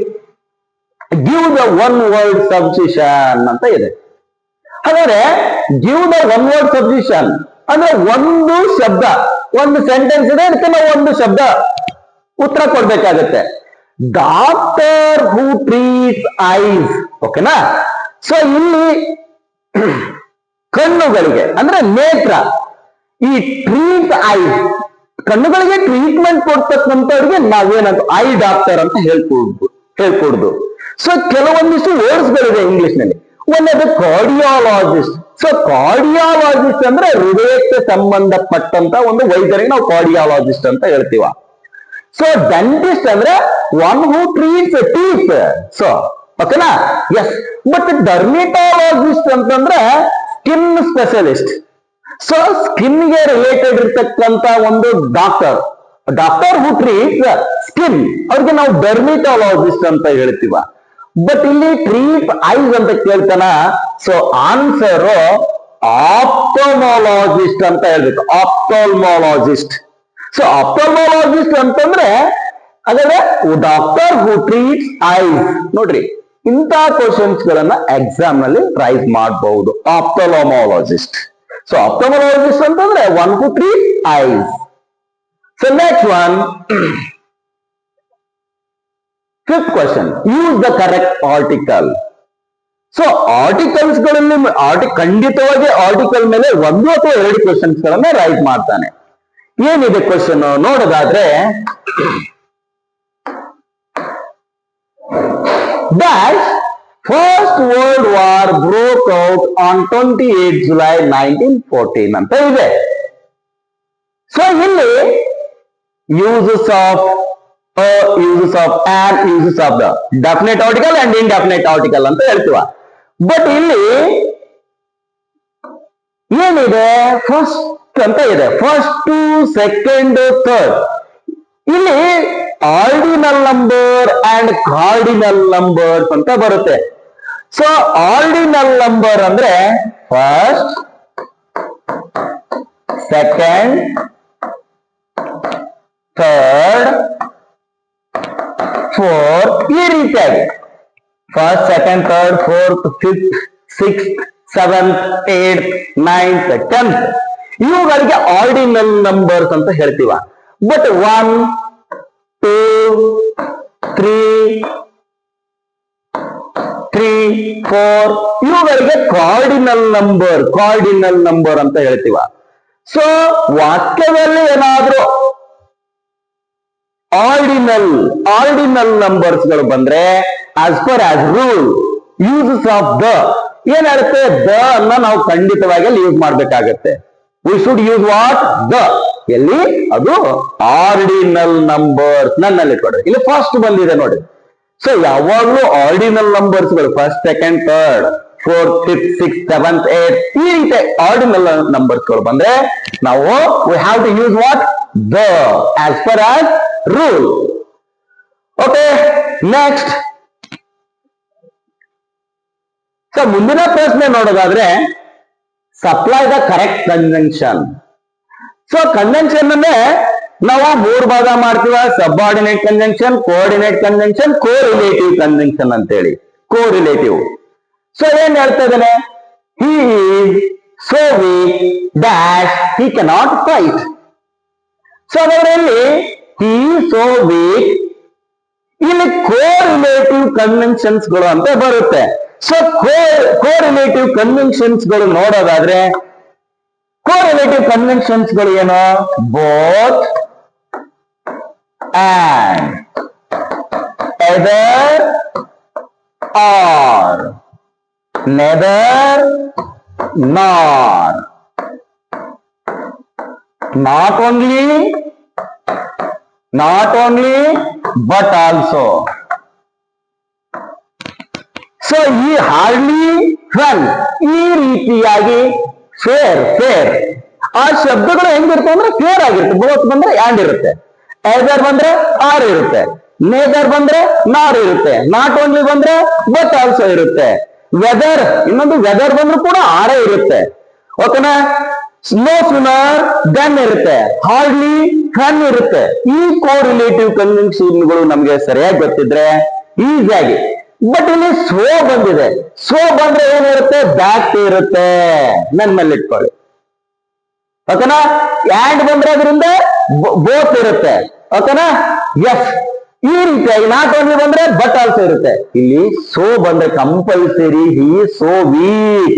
give the one word substitution ಅಂತ ಇದೆ. ಹಾಗಾದ್ರೆ give the one word substitution ಅಂದ್ರೆ ಒಂದು ಶಬ್ದ, ಒಂದು ಸೆಂಟೆನ್ಸ್ ಇದೆ, ಅದಕ್ಕೆ ನಾವು ಒಂದು ಶಬ್ದ ಉತ್ತರ ಕೊಡ್ಬೇಕಾಗತ್ತೆ. Doctor who treats eyes. ಓಕೆನಾ? ಸೊ ಇಲ್ಲಿ ಕಣ್ಣುಗಳಿಗೆ ಅಂದ್ರೆ ನೇತ್ರ, ಈ ಟ್ರೀಟ್ ಐಸ್, ಕಣ್ಣುಗಳಿಗೆ ಟ್ರೀಟ್ಮೆಂಟ್ ಕೊಡ್ತಕ್ಕಂಥವ್ರಿಗೆ ನಾವೇನಂತ ಐ ಡಾಕ್ಟರ್ ಅಂತ ಹೇಳ್ಕೊಡುದು. ಸೊ ಕೆಲವೊಂದಿಷ್ಟು ವರ್ಡ್ಸ್ ಗಳಿದೆ ಇಂಗ್ಲಿಷ್ ನಲ್ಲಿ. ಒಂದದು ಕಾರ್ಡಿಯಾಲಜಿಸ್ಟ್. ಸೊ ಕಾರ್ಡಿಯಾಲಜಿಸ್ಟ್ ಅಂದ್ರೆ ಹೃದಯಕ್ಕೆ ಸಂಬಂಧಪಟ್ಟಂತ ಒಂದು ವೈದ್ಯರಿಗೆ ನಾವು ಕಾರ್ಡಿಯಾಲಜಿಸ್ಟ್ ಅಂತ ಹೇಳ್ತೀವ. ಸೊ ಡೆಂಟಿಸ್ಟ್ ಅಂದ್ರೆ one who treats teeth. So ಓಕೆನಾ? ಎಸ್. ಬಟ್ ಡರ್ಮಿಟಾಲಜಿಸ್ಟ್ ಅಂತಂದ್ರೆ ಸ್ಕಿನ್ ಸ್ಪೆಷಲಿಸ್ಟ್. ಸೊ ಸ್ಕಿನ್ ಗೆ ರಿಲೇಟೆಡ್ ಇರ್ತಕ್ಕಂತ ಒಂದು ಡಾಕ್ಟರ್ ಹೂ ಟ್ರೀಟ್ಸ್ ಸ್ಕಿನ್, ಅವ್ರಿಗೆ ನಾವು ಡರ್ಮಿಟಾಲಜಿಸ್ಟ್ ಅಂತ ಹೇಳ್ತೀವ. ಬಟ್ ಇಲ್ಲಿ ಟ್ರೀಟ್ ಐಸ್ ಅಂತ ಕೇಳ್ತಾನ. ಸೊ ಆನ್ಸರ್ ಆಪ್ಟೋಮಾಲಜಿಸ್ಟ್ ಅಂತ ಹೇಳ್ಬೇಕು. ಆಪ್ಟೋಮಾಲಜಿಸ್ಟ್. ಸೊ ಆಪ್ಟೋಮಾಲಜಿಸ್ಟ್ ಅಂತಂದ್ರೆ ಹಾಗಾದ್ರೆ ಡಾಕ್ಟರ್ ಹೂ ಟ್ರೀಟ್ಸ್ ಐಸ್. ನೋಡ್ರಿ, ಇಂಥ ಕ್ವಶನ್ಸ್ ಗಳನ್ನ ಎಕ್ಸಾಮ್ ನಲ್ಲಿ ರೈಸ್ ಮಾಡಬಹುದು. ಆಪ್ಟೋಮಾಲಜಿಸ್ಟ್. ಸೊ ಆಪ್ಟೋಮಾಲಜಿಸ್ಟ್ ಅಂತಂದ್ರೆ one who treat ice. So next one, 5th question, use the correct article. So articles ಗಳಲ್ಲಿ ಖಂಡಿತವಾಗಿ ಆರ್ಟಿಕಲ್ ಮೇಲೆ ಒಂದು ಅಥವಾ ಎರಡು ಕ್ವಶನ್ಸ್ ಗಳನ್ನ ರೈಟ್ ಮಾಡ್ತಾನೆ. ಏನಿದೆ ಕ್ವಶನ್ ನೋಡೋದಾದ್ರೆ, dash first world war broke out on 28 July 1914 ಅಂತ ಇದೆ. ಸೊ ಇಲ್ಲಿ uses of uses of and uses of the definite article and indefinite article ಅಂತ ಹೇಳ್ತೀವ. ಬಟ್ ಇಲ್ಲಿ ಏನಿದೆ, ಫಸ್ಟ್ ಅಂತ ಇದೆ, ಫಸ್ಟ್, ಸೆಕೆಂಡ್, ಥರ್ಡ್. ಇಲ್ಲಿ ordinal number and cardinal numbers ಅಂತ ಬರುತ್ತೆ. ಸೊ ಆರ್ಡಿನಲ್ ನಂಬರ್ ಅಂದ್ರೆ ಫಸ್ಟ್, ಸೆಕೆಂಡ್, ಥರ್ಡ್, ಫೋರ್ತ್, ಈ ರೀತಿಯಾಗಿ first, second, third, fourth, fifth, sixth, seventh, eight, ninth, 10th ಇವುಗಳಿಗೆ ಆರ್ಡಿನಲ್ ನಂಬರ್ಸ್ ಅಂತ ಹೇಳ್ತೀವ. ಬಟ್ 1, 2, 3, 4 ಇವುಗಳಿಗೆ ಕಾರ್ಡಿನಲ್ ನಂಬರ್ ಅಂತ ಹೇಳ್ತೀವ. ಸೊ ವಾಕ್ಯದಲ್ಲಿ ಏನಾದ್ರೂ ಆರ್ಡಿನಲ್ ನಂಬರ್ಸ್ ಗಳು ಬಂದ್ರೆ as per as rule uses of the ಏನ್ ಹೇಳುತ್ತೆ, ದ ಅನ್ನ ನಾವು ಖಂಡಿತವಾಗಿ ಅಲ್ಲಿ ಯೂಸ್ ಮಾಡ್ಬೇಕಾಗತ್ತೆ. We should use what, the. ಎಲ್ಲಿ ಅದು ಆರ್ಡಿನಲ್ ನಂಬರ್ಸ್. ನನ್ನಲ್ಲಿ ಕೊಡ್ರಿ, ಇಲ್ಲಿ ಫಸ್ಟ್ ಬಂದಿದೆ ನೋಡಿ. ಸೊ ಯಾವಾಗ್ಲೂ ಆರ್ಡಿನಲ್ ನಂಬರ್ಸ್ ಗಳು first, second, third, fourth, fifth, six, seventh, eight ಈ ರೀತಿ ಆರ್ಡಿನಲ್ ನಂಬರ್ಸ್ ಗಳು ಬಂದ್ರೆ ನಾವು we have to use what, the as per as rule. Okay, next. So ಮುಂದಿನ ಪ್ರಶ್ನೆ ನೋಡೋದಾದ್ರೆ, supply the correct conjunction. So conjunction ಅನ್ನೇ ನಾವು 3 ಭಾಗ ಮಾಡ್ತೀವ: subordinate conjunction, coordinate conjunction, correlative conjunction ಅಂತೇಳಿ. ಕೋರಿಲೇಟಿವ್. ಸೊ ಏನ್ ಹೇಳ್ತಾ ಇದ್ದಾನೆ, he is so weak dash he cannot fight. So ಅದರಲ್ಲಿ ಹಿ ಸೋ ವೀಕ್, ಇಲ್ಲಿ ಕೋರಿಲೇಟಿವ್ ಕನ್ವೆನ್ಷನ್ಸ್ ಗಳು ಅಂತ ಬರುತ್ತೆ. ಸೊ ಕೋರಿಲೇಟಿವ್ ಕನ್ವೆನ್ಷನ್ಸ್ ಗಳು ನೋಡೋದಾದ್ರೆ, ಕೋರಿಲೇಟಿವ್ ಕನ್ವೆನ್ಷನ್ಸ್ ಗಳು ಏನು, both and, either or, neither nor, not only but also. So ಈ ಹಾರ್ಡ್ಲಿ ವೆಲ್ ಈ ರೀತಿಯಾಗಿ ಫೇರ್ ಆ ಶಬ್ದಗಳು ಹೆಂಗಿರುತ್ತೆ ಅಂದ್ರೆ ಫೇರ್ ಆಗಿರುತ್ತೆ. ಬೋತ್ ಬಂದ್ರೆ ಆ್ಯಂಡ್ ಇರುತ್ತೆ, ಐದರ್ ಬಂದ್ರೆ ಆರ್ ಇರುತ್ತೆ, ನೇದರ್ ಬಂದ್ರೆ ನಾರ್ ಇರುತ್ತೆ, ನಾಟ್ ಓನ್ಲಿ ಬಂದ್ರೆ ಬಟ್ ಆಲ್ಸೋ ಇರುತ್ತೆ, ವೆದರ್ ಇನ್ನೊಂದು ವೆದರ್ ಬಂದ್ರೂ ಕೂಡ ಆರೇ ಇರುತ್ತೆ. ಓಕೆನಾ? ನೋ ಸೂನರ್ ದೆನ್ ಇರುತ್ತೆ, ಹಾರ್ಡ್ಲಿ ಫನ್ ಇರುತ್ತೆ. ಈ ಕೋರಿಲೇಟಿವ್ ಕನ್ವೆನ್ಷನ್ಗಳು ನಮ್ಗೆ ಸರಿಯಾಗಿ ಗೊತ್ತಿದ್ರೆ ಈಸಿಯಾಗಿ. ಬಟ್ ಇಲ್ಲಿ ಸೋ ಬಂದಿದೆ, ಸೋ ಬಂದ್ರೆ ಏನಿರುತ್ತೆ, ಬ್ಯಾಕ್ ಇರುತ್ತೆ. ನನ್ ಮೇಲೆ ಇಟ್ಕೊಳ್ಳಿ. ಓಕೆನಾ? ಆ್ಯಂಡ್ ಬಂದ್ರೆ ಅದರಿಂದ ಬೋತ್ ಇರುತ್ತೆ. ಓಕೆನಾ? ಎಸ್. ಈ ರೀತಿಯಾಗಿ ನಾಟ್ ಓನ್ಲಿ ಬಂದ್ರೆ ಬಟ್ ಆಲ್ಸೋ ಇರುತ್ತೆ. ಇಲ್ಲಿ ಸೋ ಬಂದ್ರೆ compulsory he so weak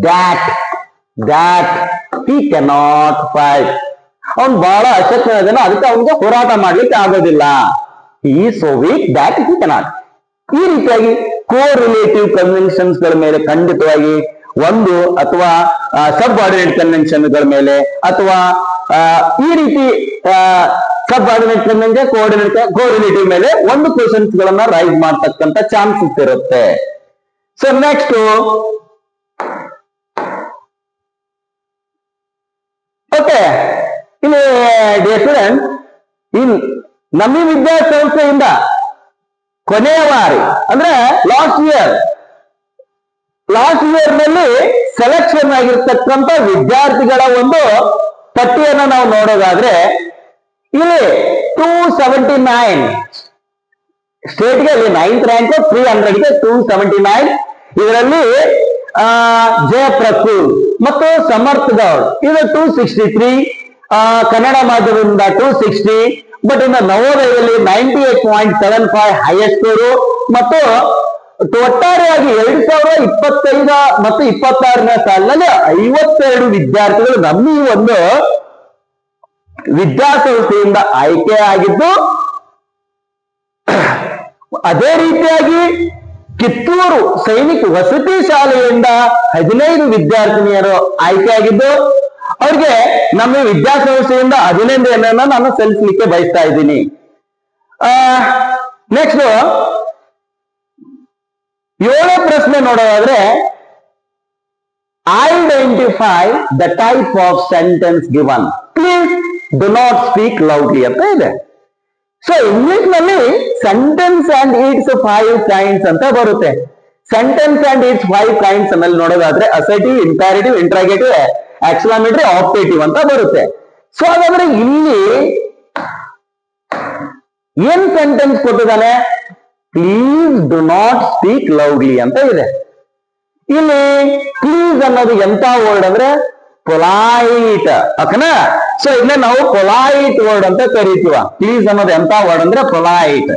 that he cannot fight. ಅವನ್ ಬಹಳ ಅಶಕ್ತ ಇದ್ದಾನೆ, ಅದಕ್ಕೆ ಅವನಿಗೆ ಹೋರಾಟ ಮಾಡ್ಲಿಕ್ಕೆ ಆಗೋದಿಲ್ಲ. He so weak that he cannot. ಈ ರೀತಿಯಾಗಿ ಕೋರಿಲೇಟಿವ್ ಕನ್ವೆನ್ಷನ್ಸ್ ಗಳ ಮೇಲೆ ಖಂಡಿತವಾಗಿ ಒಂದು ಅಥವಾ ಸಬ್ ಆರ್ಡಿನೇಟ್ ಕನ್ವೆನ್ಷನ್ ಗಳ ಮೇಲೆ ಅಥವಾ ಈ ರೀತಿ ಸಬ್ ಆರ್ಡಿನೇಟ್ ಕನ್ವೆನ್ಷನ್ ಕೋರಿಲೇಟಿವ್ ಮೇಲೆ ಒಂದು ಕ್ವಶನ್ಸ್ ಗಳನ್ನ ರೈಸ್ ಮಾಡ್ತಕ್ಕಂಥ ಚಾನ್ಸಸ್ ಇರುತ್ತೆ. ಸೊ ನೆಕ್ಸ್ಟ್, ಓಕೆ, ಇಲ್ಲಿ ಡಿಯರ್ ಸ್ಟೂಡೆಂಟ್, ನಮ್ಮ ವಿದ್ಯಾಸಂಸ್ಥೆಯಿಂದ ಕೊನೆಯ ಬಾರಿ ಅಂದ್ರೆ ಲಾಸ್ಟ್ ಇಯರ್ ನಲ್ಲಿ ಸೆಲೆಕ್ಷನ್ ಆಗಿರ್ತಕ್ಕಂಥ ವಿದ್ಯಾರ್ಥಿಗಳ ಒಂದು ಪಟ್ಟಿಯನ್ನು ನಾವು ನೋಡೋದಾದ್ರೆ, ಇಲ್ಲಿ 279 ಸ್ಟೇಟ್ಗೆ ಇಲ್ಲಿ 9th ರ್ಯಾಂಕ್, 300ಗೆ 279. ಇದರಲ್ಲಿ ಜಯಪ್ರಕೂಲ್ ಮತ್ತು ಸಮರ್ಥ್ ಗೌಡ್ ಇದು 263, ಕನ್ನಡ ಮಾಧ್ಯಮದಿಂದ 260. ಬಟ್ ಇನ್ನು ನವೋದಯದಲ್ಲಿ 98.75 ಹೈಯೆಸ್ಟ್ ಸ್ಕೋರು ಮತ್ತು ಒಟ್ಟಾರೆಯಾಗಿ 2025 ಮತ್ತು 26ನೇ ಸಾಲಿನಲ್ಲಿ 52 ವಿದ್ಯಾರ್ಥಿಗಳು ನಮ್ಮ ಈ ಒಂದು ವಿದ್ಯಾಸಂಸ್ಥೆಯಿಂದ ಆಯ್ಕೆಯಾಗಿದ್ದು, ಅದೇ ರೀತಿಯಾಗಿ ಕಿತ್ತೂರು ಸೈನಿಕ ವಸತಿ ಶಾಲೆಯಿಂದ 15 ವಿದ್ಯಾರ್ಥಿನಿಯರು ಆಯ್ಕೆಯಾಗಿದ್ದು, ಅವ್ರಿಗೆ ನಮ್ಮ ವಿದ್ಯಾಸಂಸ್ಥೆಯಿಂದ ಅಭಿನಂದನೆಯನ್ನ ನಾನು ಸಲ್ಲಿಸಲಿಕ್ಕೆ ಬಯಸ್ತಾ ಇದ್ದೀನಿ. ನೆಕ್ಸ್ಟ್ 7ನೇ ಪ್ರಶ್ನೆ ನೋಡೋದಾದ್ರೆ, identify the type of sentence given, please do not speak loudly ಅಂತ ಇದೆ. ಸೊ ಇಂಗ್ಲಿಷ್ ನಲ್ಲಿ ಸೆಂಟೆನ್ಸ್ ಅಂಡ್ ಇಟ್ಸ್ 5 ಕೈಂಡ್ಸ್ ಅಂತ ಬರುತ್ತೆ. ಸೆಂಟೆನ್ಸ್ ಅಂಡ್ ಇಟ್ಸ್ 5 ಕೈಂಡ್ಸ್ ಅನ್ನಲ್ಲಿ ನೋಡೋದಾದ್ರೆ ಅಸರ್ಟಿವ್, ಇಂಪ್ಯಾರೇಟಿವ್, ಇಂಟ್ರಾಗೇಟಿವ್, ಎಕ್ಸ್ಕ್ಲಾಮೇಟರಿ, ಆಪ್ಟೇಟಿವ್ ಅಂತ ಬರುತ್ತೆ. ಸೊ ಹಾಗಾದ್ರೆ ಇಲ್ಲಿ ಏನ್ ಸೆಂಟೆನ್ಸ್ ಕೊಟ್ಟಿದ್ದಾನೆ? Please do not speak loudly ಅಂತ ಇದೆ. ಇಲ್ಲಿ ಪ್ಲೀಸ್ ಅನ್ನೋದು ಎಂತ ವರ್ಡ್ ಅಂದ್ರೆ ಪೊಲೈಟ್, ಓಕೆನಾ? ಸೊ ಇದನ್ನ ನಾವು ಪೊಲೈಟ್ ವರ್ಡ್ ಅಂತ ಕರಿತೀವ. ಪ್ಲೀಸ್ ಅನ್ನೋದು ಎಂತ ವರ್ಡ್ ಅಂದ್ರೆ ಪೊಲೈಟ್.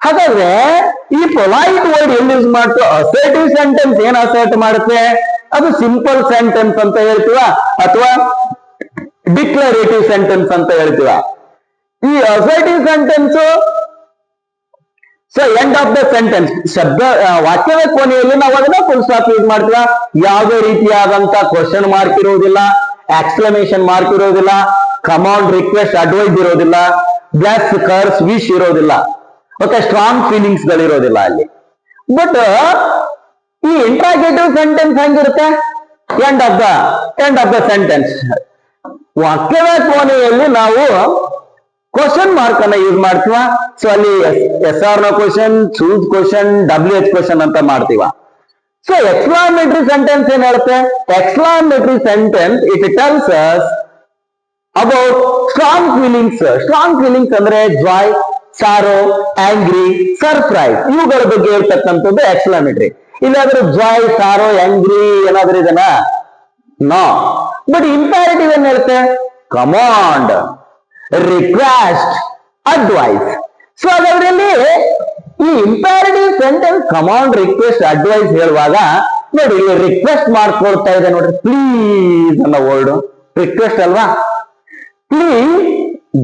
ಹಾಗಾದ್ರೆ ಈ ಪೊಲೈಟ್ ವರ್ಡ್ ಎಲ್ಲಿ ಯೂಸ್ ಮಾಡ್ತು? ಅಸರ್ಟಿವ್ ಸೆಂಟೆನ್ಸ್ ಏನ್ ಅಸರ್ಟ್ ಮಾಡುತ್ತೆ? ಅದು ಸಿಂಪಲ್ ಸೆಂಟೆನ್ಸ್ ಅಂತ ಹೇಳ್ತೀವ ಅಥವಾ ಡಿಕ್ಲರೇಟಿವ್ ಸೆಂಟೆನ್ಸ್ ಅಂತ ಹೇಳ್ತೀವ. ಈ assertive sentence so end of the sentence, ಶಬ್ದ ವಾಕ್ಯದ ಕೊನೆಯಲ್ಲಿ ನಾವು ಅದನ್ನ ಫುಲ್ ಸ್ಟಾಪ್ ಯೂಸ್ ಮಾಡ್ತೀವ. ಯಾವುದೇ ರೀತಿಯಾದಂತ ಕ್ವಶನ್ ಮಾರ್ಕ್ ಇರೋದಿಲ್ಲ, ಎಕ್ಸ್ಕ್ಲಮೇಷನ್ ಮಾರ್ಕ್ ಇರೋದಿಲ್ಲ, ಕಮಾಂಡ್, ರಿಕ್ವೆಸ್ಟ್, ಅಡ್ವೈಸ್ ಇರೋದಿಲ್ಲ, ಬ್ಲೆಸ್, ಕರ್ಸ್, ವಿಶ್ ಇರೋದಿಲ್ಲ. ಓಕೆ, ಸ್ಟ್ರಾಂಗ್ ಫೀಲಿಂಗ್ಸ್ ಗಳಿರೋದಿಲ್ಲ ಅಲ್ಲಿ. ಬಟ್ ಈ ಇಂಟ್ರಾಗೇಟಿವ್ ಸೆಂಟೆನ್ಸ್ ಹೆಂಗಿರುತ್ತೆ? ಎಂಡ್ ಆಫ್ ದ ಸೆಂಟೆನ್ಸ್, ವಾಕ್ಯದ ಕೊನೆಯಲ್ಲಿ ನಾವು ಕ್ವಶನ್ ಮಾರ್ಕ್ ಅನ್ನ ಯೂಸ್ ಮಾಡ್ತೀವ. ಸೊ ಅಲ್ಲಿ yes or no question, choose question, WH question ಅಂತ ಮಾಡ್ತೀವ. ಸೊ ಎಕ್ಸ್ಕ್ಲಾಮೇಟರಿ ಸೆಂಟೆನ್ಸ್ ಏನ್ ಹೇಳುತ್ತೆ? Exclamatory sentence it tells us about strong feelings. Strong feelings ಅಂದ್ರೆ ಜಾಯ್, ಸಾರೋ, ಆಂಗ್ರಿ, ಸರ್ಪ್ರೈಸ್, ಇವುಗಳ ಬಗ್ಗೆ ಹೇಳ್ತಕ್ಕಂಥದ್ದು ಎಕ್ಸ್ಕ್ಲಾಮೇಟರಿ. ಇಲ್ಲಾದ್ರೂ ಜಾಯ್, ಸಾರೋ, ಆಂಗ್ರಿ ಏನಾದ್ರೂ ಇದನ್ನ ನೋ. ಬಟ್ ಇಂಪ್ಯಾರೇಟಿವ್ ಏನ್ ಹೇಳುತ್ತೆ? Command, request, advice. ಸೊ ಅದರಲ್ಲಿ ಈ imperative sentence command, request, advice ಹೇಳುವಾಗ ನೋಡಿ, ಇಲ್ಲಿ ರಿಕ್ವೆಸ್ಟ್ ಮಾಡ್ಕೊಳ್ತಾ ಇದೆ ನೋಡ್ರಿ, ಪ್ಲೀಸ್ ಅನ್ನೋ ವರ್ಡ್ ರಿಕ್ವೆಸ್ಟ್ ಅಲ್ವಾ? Please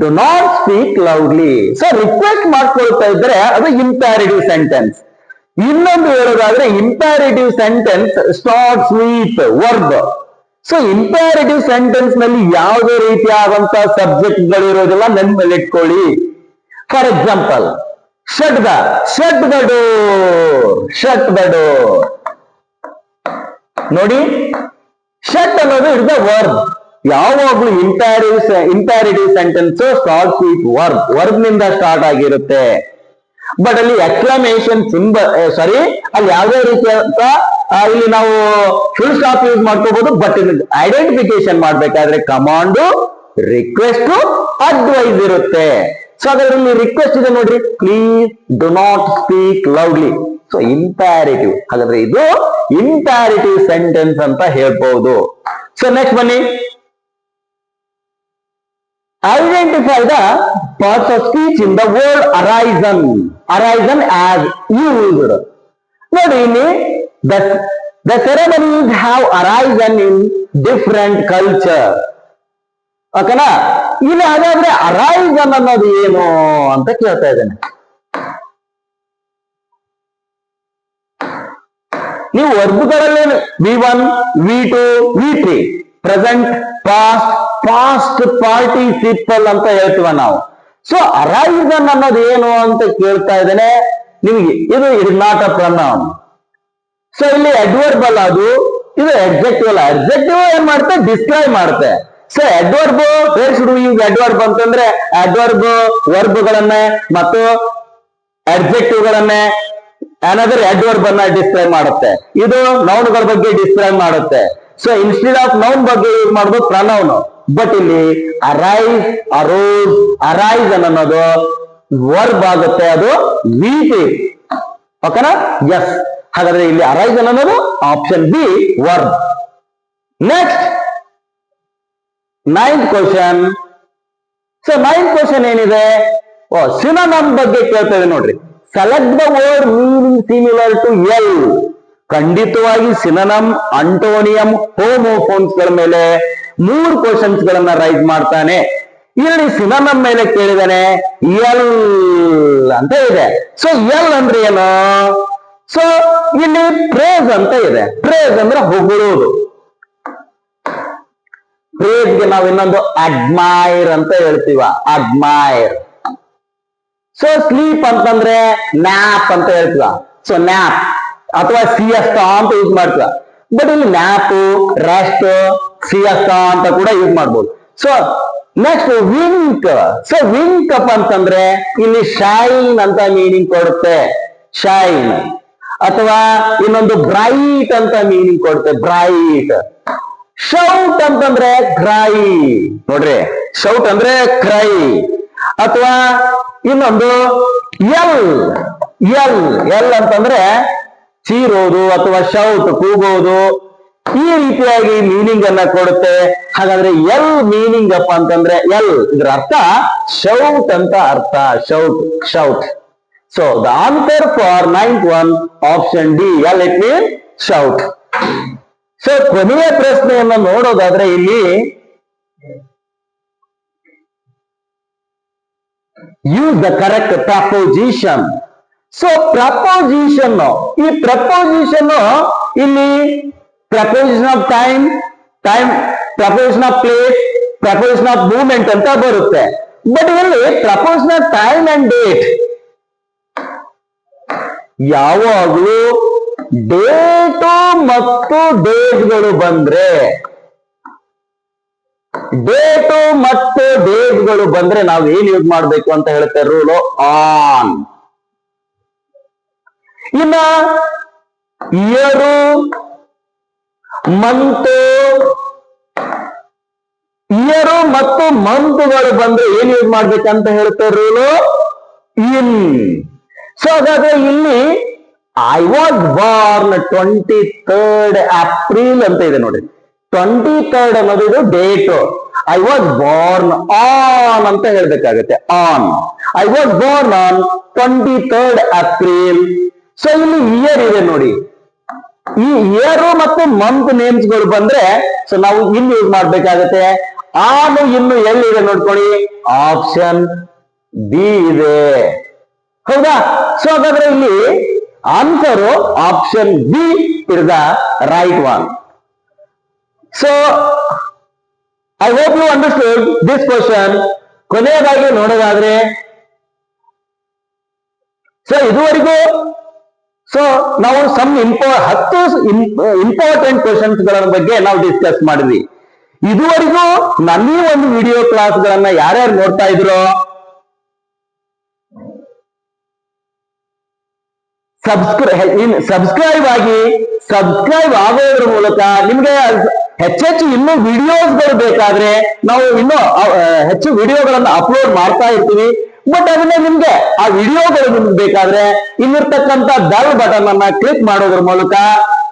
do not speak loudly. So request ಮಾಡ್ಕೊಳ್ತಾ ಇದ್ರೆ ಅದು ಇಂಪ್ಯಾರೇಟಿವ್ ಸೆಂಟೆನ್ಸ್. ಇನ್ನೊಂದು ಹೇಳೋದಾದ್ರೆ imperative sentence starts with verb. So imperative sentence ನಲ್ಲಿ ಯಾವುದೇ ರೀತಿಯಾದಂತ ಸಬ್ಜೆಕ್ಟ್ ಗಳಿರೋದಿಲ್ಲ, ನೆನಪಲ್ಲಿ ಇಟ್ಕೊಳ್ಳಿ. For example, shut the door. ನೋಡಿ, ಶಟ್ ಅನ್ನೋದು ಇಸ್ ದ ವರ್ಬ್. ಯಾವಾಗ್ಲೂ imperative sentence starts with verb ನಿಂದ ಸ್ಟಾರ್ಟ್ ಆಗಿರುತ್ತೆ. ಬಟ್ ಅಲ್ಲಿ ಎಕ್ಸ್ಕ್ಲಮೇಷನ್ ಅಲ್ಲಿ ಯಾವುದೇ ರೀತಿಯಾದ ಇಲ್ಲಿ ನಾವು ಫುಲ್ ಸ್ಟಾಪ್ ಯೂಸ್ ಮಾಡ್ಕೋಬಹುದು. ಬಟ್ ಐಡೆಂಟಿಫಿಕೇಶನ್ ಮಾಡ್ಬೇಕಾದ್ರೆ ಕಮಾಂಡು, ರಿಕ್ವೆಸ್ಟ್, ಅಡ್ವೈಸ್ ಇರುತ್ತೆ. ಸೊ ಅದರಲ್ಲಿ ರಿಕ್ವೆಸ್ಟ್ ಇದೆ ನೋಡ್ರಿ, please do not speak loudly. So imperative. ಹಾಗಾದ್ರೆ ಇದು ಇಂಪ್ಯಾರೇಟಿವ್ ಸೆಂಟೆನ್ಸ್ ಅಂತ ಹೇಳ್ಬಹುದು. ಸೊ ನೆಕ್ಸ್ಟ್ ಬನ್ನಿ, identify the parts of speech in the word arisen as used. ನೋಡಿ, ಇಲ್ಲಿ the ceremonies have arisen in different culture. ಓಕೆನಾ? ಇಲ್ಲಿ ಹಾಗಾದ್ರೆ ಅರೈಸನ್ ಅನ್ನೋದು ಏನು ಅಂತ ಕೇಳ್ತಾ ಇದ್ದೇನೆ. ನೀವು ವರ್ಬ್ಗಳಲ್ಲಿ V1, V2, V3, present, past participle ಅಂತ ಹೇಳ್ತೀವ ನಾವು. ಸೊ ಅರೈಸನ್ ಅನ್ನೋದು ಏನು ಅಂತ ಕೇಳ್ತಾ ಇದ್ದೇನೆ ನಿಮಗೆ. ಇದು is not a pronoun. So ಇಲ್ಲಿ ಅಡ್ವರ್ಬ್ ಅಲ್ಲ, ಅದು ಇದು ಅಡ್ಜೆಕ್ಟಿವ್ ಅಲ್ಲ. ಅಡ್ಜೆಕ್ಟಿವ್ ಏನ್ ಮಾಡುತ್ತೆ? ಡಿಸ್ಕ್ರೈಬ್ ಮಾಡುತ್ತೆ. So adverb, where should we use adverb ಅಂತಂದ್ರೆ ಅಡ್ವರ್ಬ್ ವರ್ಬ್ಗಳನ್ನೇ ಮತ್ತು ಅಡ್ಜೆಕ್ಟಿವ್ ಗಳನ್ನೇ ಅನದರ್ ಅಡ್ವರ್ಬ್ ಅನ್ನ ಡಿಸ್ಕ್ರೈಬ್ ಮಾಡುತ್ತೆ. ಇದು ನೌನ್ಗಳ ಬಗ್ಗೆ ಡಿಸ್ಕ್ರೈಬ್ ಮಾಡುತ್ತೆ. ಸೊ ಇನ್ಸ್ಟೆಡ್ ಆಫ್ ನೌನ್ ಬಗ್ಗೆ ಯೂಸ್ ಮಾಡೋದು ಪ್ರನೌನ್. ಬಟ್ ಇಲ್ಲಿ ಅರೈಸ್ ಅನ್ನೋದು ವರ್ಬ್ ಆಗುತ್ತೆ, ಅದು VT. ಓಕೆನಾ? ಎಸ್. ಹಾಗಾದ್ರೆ ಇಲ್ಲಿ ಅರೈಸನ್ ಅನ್ನೋದು option B verb. Next 9th question. So 9th question ಏನಿದೆ? ಸಿನೋನಿಮ್ ಬಗ್ಗೆ ಕೇಳ್ತೇವೆ ನೋಡ್ರಿ. Select the word meaning similar to L. ಖಂಡಿತವಾಗಿ ಸಿನನಮ್, ಅಂಟೋನಿಯಂ, ಹೋಮೋಫೋನ್ಸ್ ಗಳ ಮೇಲೆ 3 ಕ್ವಶನ್ಸ್ ಗಳನ್ನ ರೈಸ್ ಮಾಡ್ತಾನೆ. ಇಲ್ಲಿ ಸಿನನಮ್ ಮೇಲೆ ಕೇಳಿದಾನೆ, ಎಲ್ ಅಂತ ಇದೆ. ಸೊ ಎಲ್ ಅಂದ್ರೆ ಏನು? ಸೊ ಇಲ್ಲಿ ಪ್ರೇಸ್ ಅಂತ ಇದೆ. ಪ್ರೇಸ್ ಅಂದ್ರೆ ಹೊಗಳುವುದು. ಪ್ರೇಸ್ಗೆ ನಾವು ಇನ್ನೊಂದು ಅಡ್ಮೈರ್ ಅಂತ ಹೇಳ್ತೀವ, ಅಡ್ಮೈರ್. ಸೊ ಸ್ಲೀಪ್ ಅಂತಂದ್ರೆ ನ್ಯಾಪ್ ಅಂತ ಹೇಳ್ತೀವ. ಸೊ ನ್ಯಾಪ್ ಅಥವಾ ಸಿಯಸ್ಟಾ ಅಂತ ಯೂಸ್ ಮಾಡ್ತೀವ. ಬಟ್ ಇಲ್ಲಿ ನ್ಯಾಪ್, ರೆಸ್ಟ್, ಸಿಯಸ್ಟಾ ಅಂತ ಕೂಡ ಯೂಸ್ ಮಾಡ್ಬೋದು. So next Wynk. So Wynk up ಅಂತಂದ್ರೆ ಇಲ್ಲಿ ಶೈನ್ ಅಂತ ಮೀನಿಂಗ್ ಕೊಡುತ್ತೆ, ಶೈನ್. ಅಥವಾ ಇನ್ನೊಂದು ಬ್ರೈಟ್ ಅಂತ ಮೀನಿಂಗ್ ಕೊಡುತ್ತೆ, ಬ್ರೈಟ್. ಶೌಟ್ ಅಂತಂದ್ರೆ ಕ್ರೈ. ನೋಡ್ರಿ, ಶೌಟ್ ಅಂದ್ರೆ ಕ್ರೈ. ಅಥವಾ ಇನ್ನೊಂದು ಎಲ್. ಎಲ್ ಎಲ್ ಅಂತಂದ್ರೆ ಚೀರೋದು ಅಥವಾ ಶೌಟ್, ಕೂಗೋದು. ಈ ರೀತಿಯಾಗಿ ಮೀನಿಂಗ್ ಅನ್ನ ಕೊಡುತ್ತೆ. ಹಾಗಾದ್ರೆ ಎಲ್ ಮೀನಿಂಗ್ ಅಪ್ ಅಂತಂದ್ರೆ ಎಲ್ ಇದ್ರ ಅರ್ಥ ಶೌಟ್ ಅಂತ ಅರ್ಥ, shout, shout. So the answer for 9th one option D, L it mean shout. So ಕೊನೆಯ ಪ್ರಶ್ನೆಯನ್ನ ನೋಡೋದಾದ್ರೆ ಇಲ್ಲಿ use the correct proposition. So proposition, ಈ ಪ್ರಪೋಸಿಷನ್ ಇಲ್ಲಿ proposition of time, proposition of place, proposition of movement ಅಂತ ಬರುತ್ತೆ. But ಇಲ್ಲಿ proposition of time and date ಯಾವಾಗಲೂ ಡೇಟು ಮತ್ತು ಡೇಟ್ಗಳು ಬಂದ್ರೆ, ಡೇಟು ಮತ್ತು ಡೇಟ್ಗಳು ಬಂದ್ರೆ ನಾವು ಏನ್ ಯೂಸ್ ಮಾಡ್ಬೇಕು ಅಂತ ಹೇಳುತ್ತೆ ರೂಲು, ಆನ್. ಇನ್ನ ಇಯರು, ಮಂತ್, ಇಯರು ಮತ್ತು ಮಂತ್ಗಳು ಬಂದ್ರೆ ಏನ್ ಯೂಸ್ ಮಾಡ್ಬೇಕಂತ ಹೇಳುತ್ತೆ ರೂಲು, ಇನ್. ಸೊ ಹಾಗಾದ್ರೆ ಇಲ್ಲಿ I was Born 23rd April ಅಂತ ಇದೆ ನೋಡ್ರಿ. 23rd ಅನ್ನೋದು ಇದು date. I was born on ಅಂತ ಹೇಳ್ಬೇಕಾಗತ್ತೆ, on. I was born on 23rd April. So ಇಲ್ಲಿ ಇಯರ್ ಇದೆ ನೋಡಿ. ಈ ಇಯರ್ ಮತ್ತು ಮಂತ್ ನೇಮ್ಸ್ ಗಳು ಬಂದ್ರೆ ಸೊ ನಾವು ಇನ್ ಯೂಸ್ ಮಾಡ್ಬೇಕಾಗತ್ತೆ. ಆನು ಇನ್ನು ಎಲ್ಲಿದೆ ನೋಡ್ಕೊಳ್ಳಿ, ಆಪ್ಷನ್ ಬಿ ಇದೆ. ಹೌದಾ? ಸೊ ಹಾಗಾದ್ರೆ ಇಲ್ಲಿ answer option B is the right one. So I hope you understood this question. ಕೊನೆಯದಾಗಿ ನೋಡೋದಾದ್ರೆ ಸೊ ಇದುವರೆಗೂ ಸೊ ನಾವು 10 ಇಂಪಾರ್ಟೆಂಟ್ ಕ್ವಶನ್ಸ್ ಗಳ ಬಗ್ಗೆ ನಾವು ಡಿಸ್ಕಸ್ ಮಾಡಿದ್ವಿ. ಇದುವರೆಗೂ ನನ್ನ ಈ ಒಂದು ವಿಡಿಯೋ ಕ್ಲಾಸ್ ಗಳನ್ನ ಯಾರ್ಯಾರು ನೋಡ್ತಾ ಇದ್ರು, ಸಬ್ಸ್ಕ್ರೈಬ್ ಆಗಿ, ಸಬ್ಸ್ಕ್ರೈಬ್ ಆಗೋದ್ರ ಮೂಲಕ ನಿಮ್ಗೆ ಹೆಚ್ಚೆಚ್ಚು ಇನ್ನೂ ವಿಡಿಯೋಸ್ಗಳು ಬೇಕಾದ್ರೆ ನಾವು ಇನ್ನೂ ಹೆಚ್ಚು ವಿಡಿಯೋಗಳನ್ನ ಅಪ್ಲೋಡ್ ಮಾಡ್ತಾ ಇರ್ತೀವಿ. ಬಟ್ ಅದನ್ನ ನಿಮ್ಗೆ ಆ ವಿಡಿಯೋಗಳು ನಿಮ್ಗೆ ಬೇಕಾದ್ರೆ ಇಲ್ಲಿರ್ತಕ್ಕಂಥ ಬೆಲ್ ಬಟನ್ ಅನ್ನ ಕ್ಲಿಕ್ ಮಾಡೋದ್ರ ಮೂಲಕ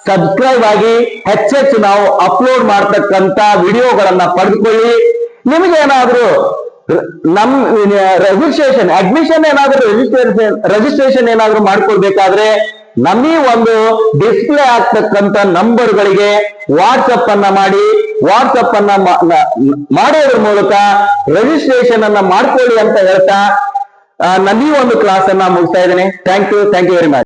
ಸಬ್ಸ್ಕ್ರೈಬ್ ಆಗಿ ಹೆಚ್ಚೆಚ್ಚು ನಾವು ಅಪ್ಲೋಡ್ ಮಾಡ್ತಕ್ಕಂಥ ವಿಡಿಯೋಗಳನ್ನ ಪಡೆದುಕೊಳ್ಳಿ. ನಿಮ್ಗೇನಾದ್ರೂ ನಮ್ ರಿಜಿಸ್ಟ್ರೇಷನ್, ಅಡ್ಮಿಷನ್ ಏನಾದ್ರೂ ರಿಜಿಸ್ಟ್ರೇಷನ್ ಏನಾದ್ರೂ ಮಾಡ್ಕೊಳ್ಬೇಕಾದ್ರೆ ನಮ್ಮೀ ಒಂದು ಡಿಸ್ಪ್ಲೇ ಆಗ್ತಕ್ಕಂಥ ನಂಬರ್ಗಳಿಗೆ ವಾಟ್ಸಪ್ ಅನ್ನ ಮಾಡಿ, ವಾಟ್ಸಪ್ ಅನ್ನ ಮಾಡೋದ್ರ ಮೂಲಕ ರಿಜಿಸ್ಟ್ರೇಷನ್ ಅನ್ನ ಮಾಡ್ಕೊಳ್ಳಿ ಅಂತ ಹೇಳ್ತಾ ನನ್ನ ಈ ಒಂದು ಕ್ಲಾಸ್ ಅನ್ನ ಮುಗಿಸ್ತಾ ಇದ್ದೇನೆ. Thank you very much.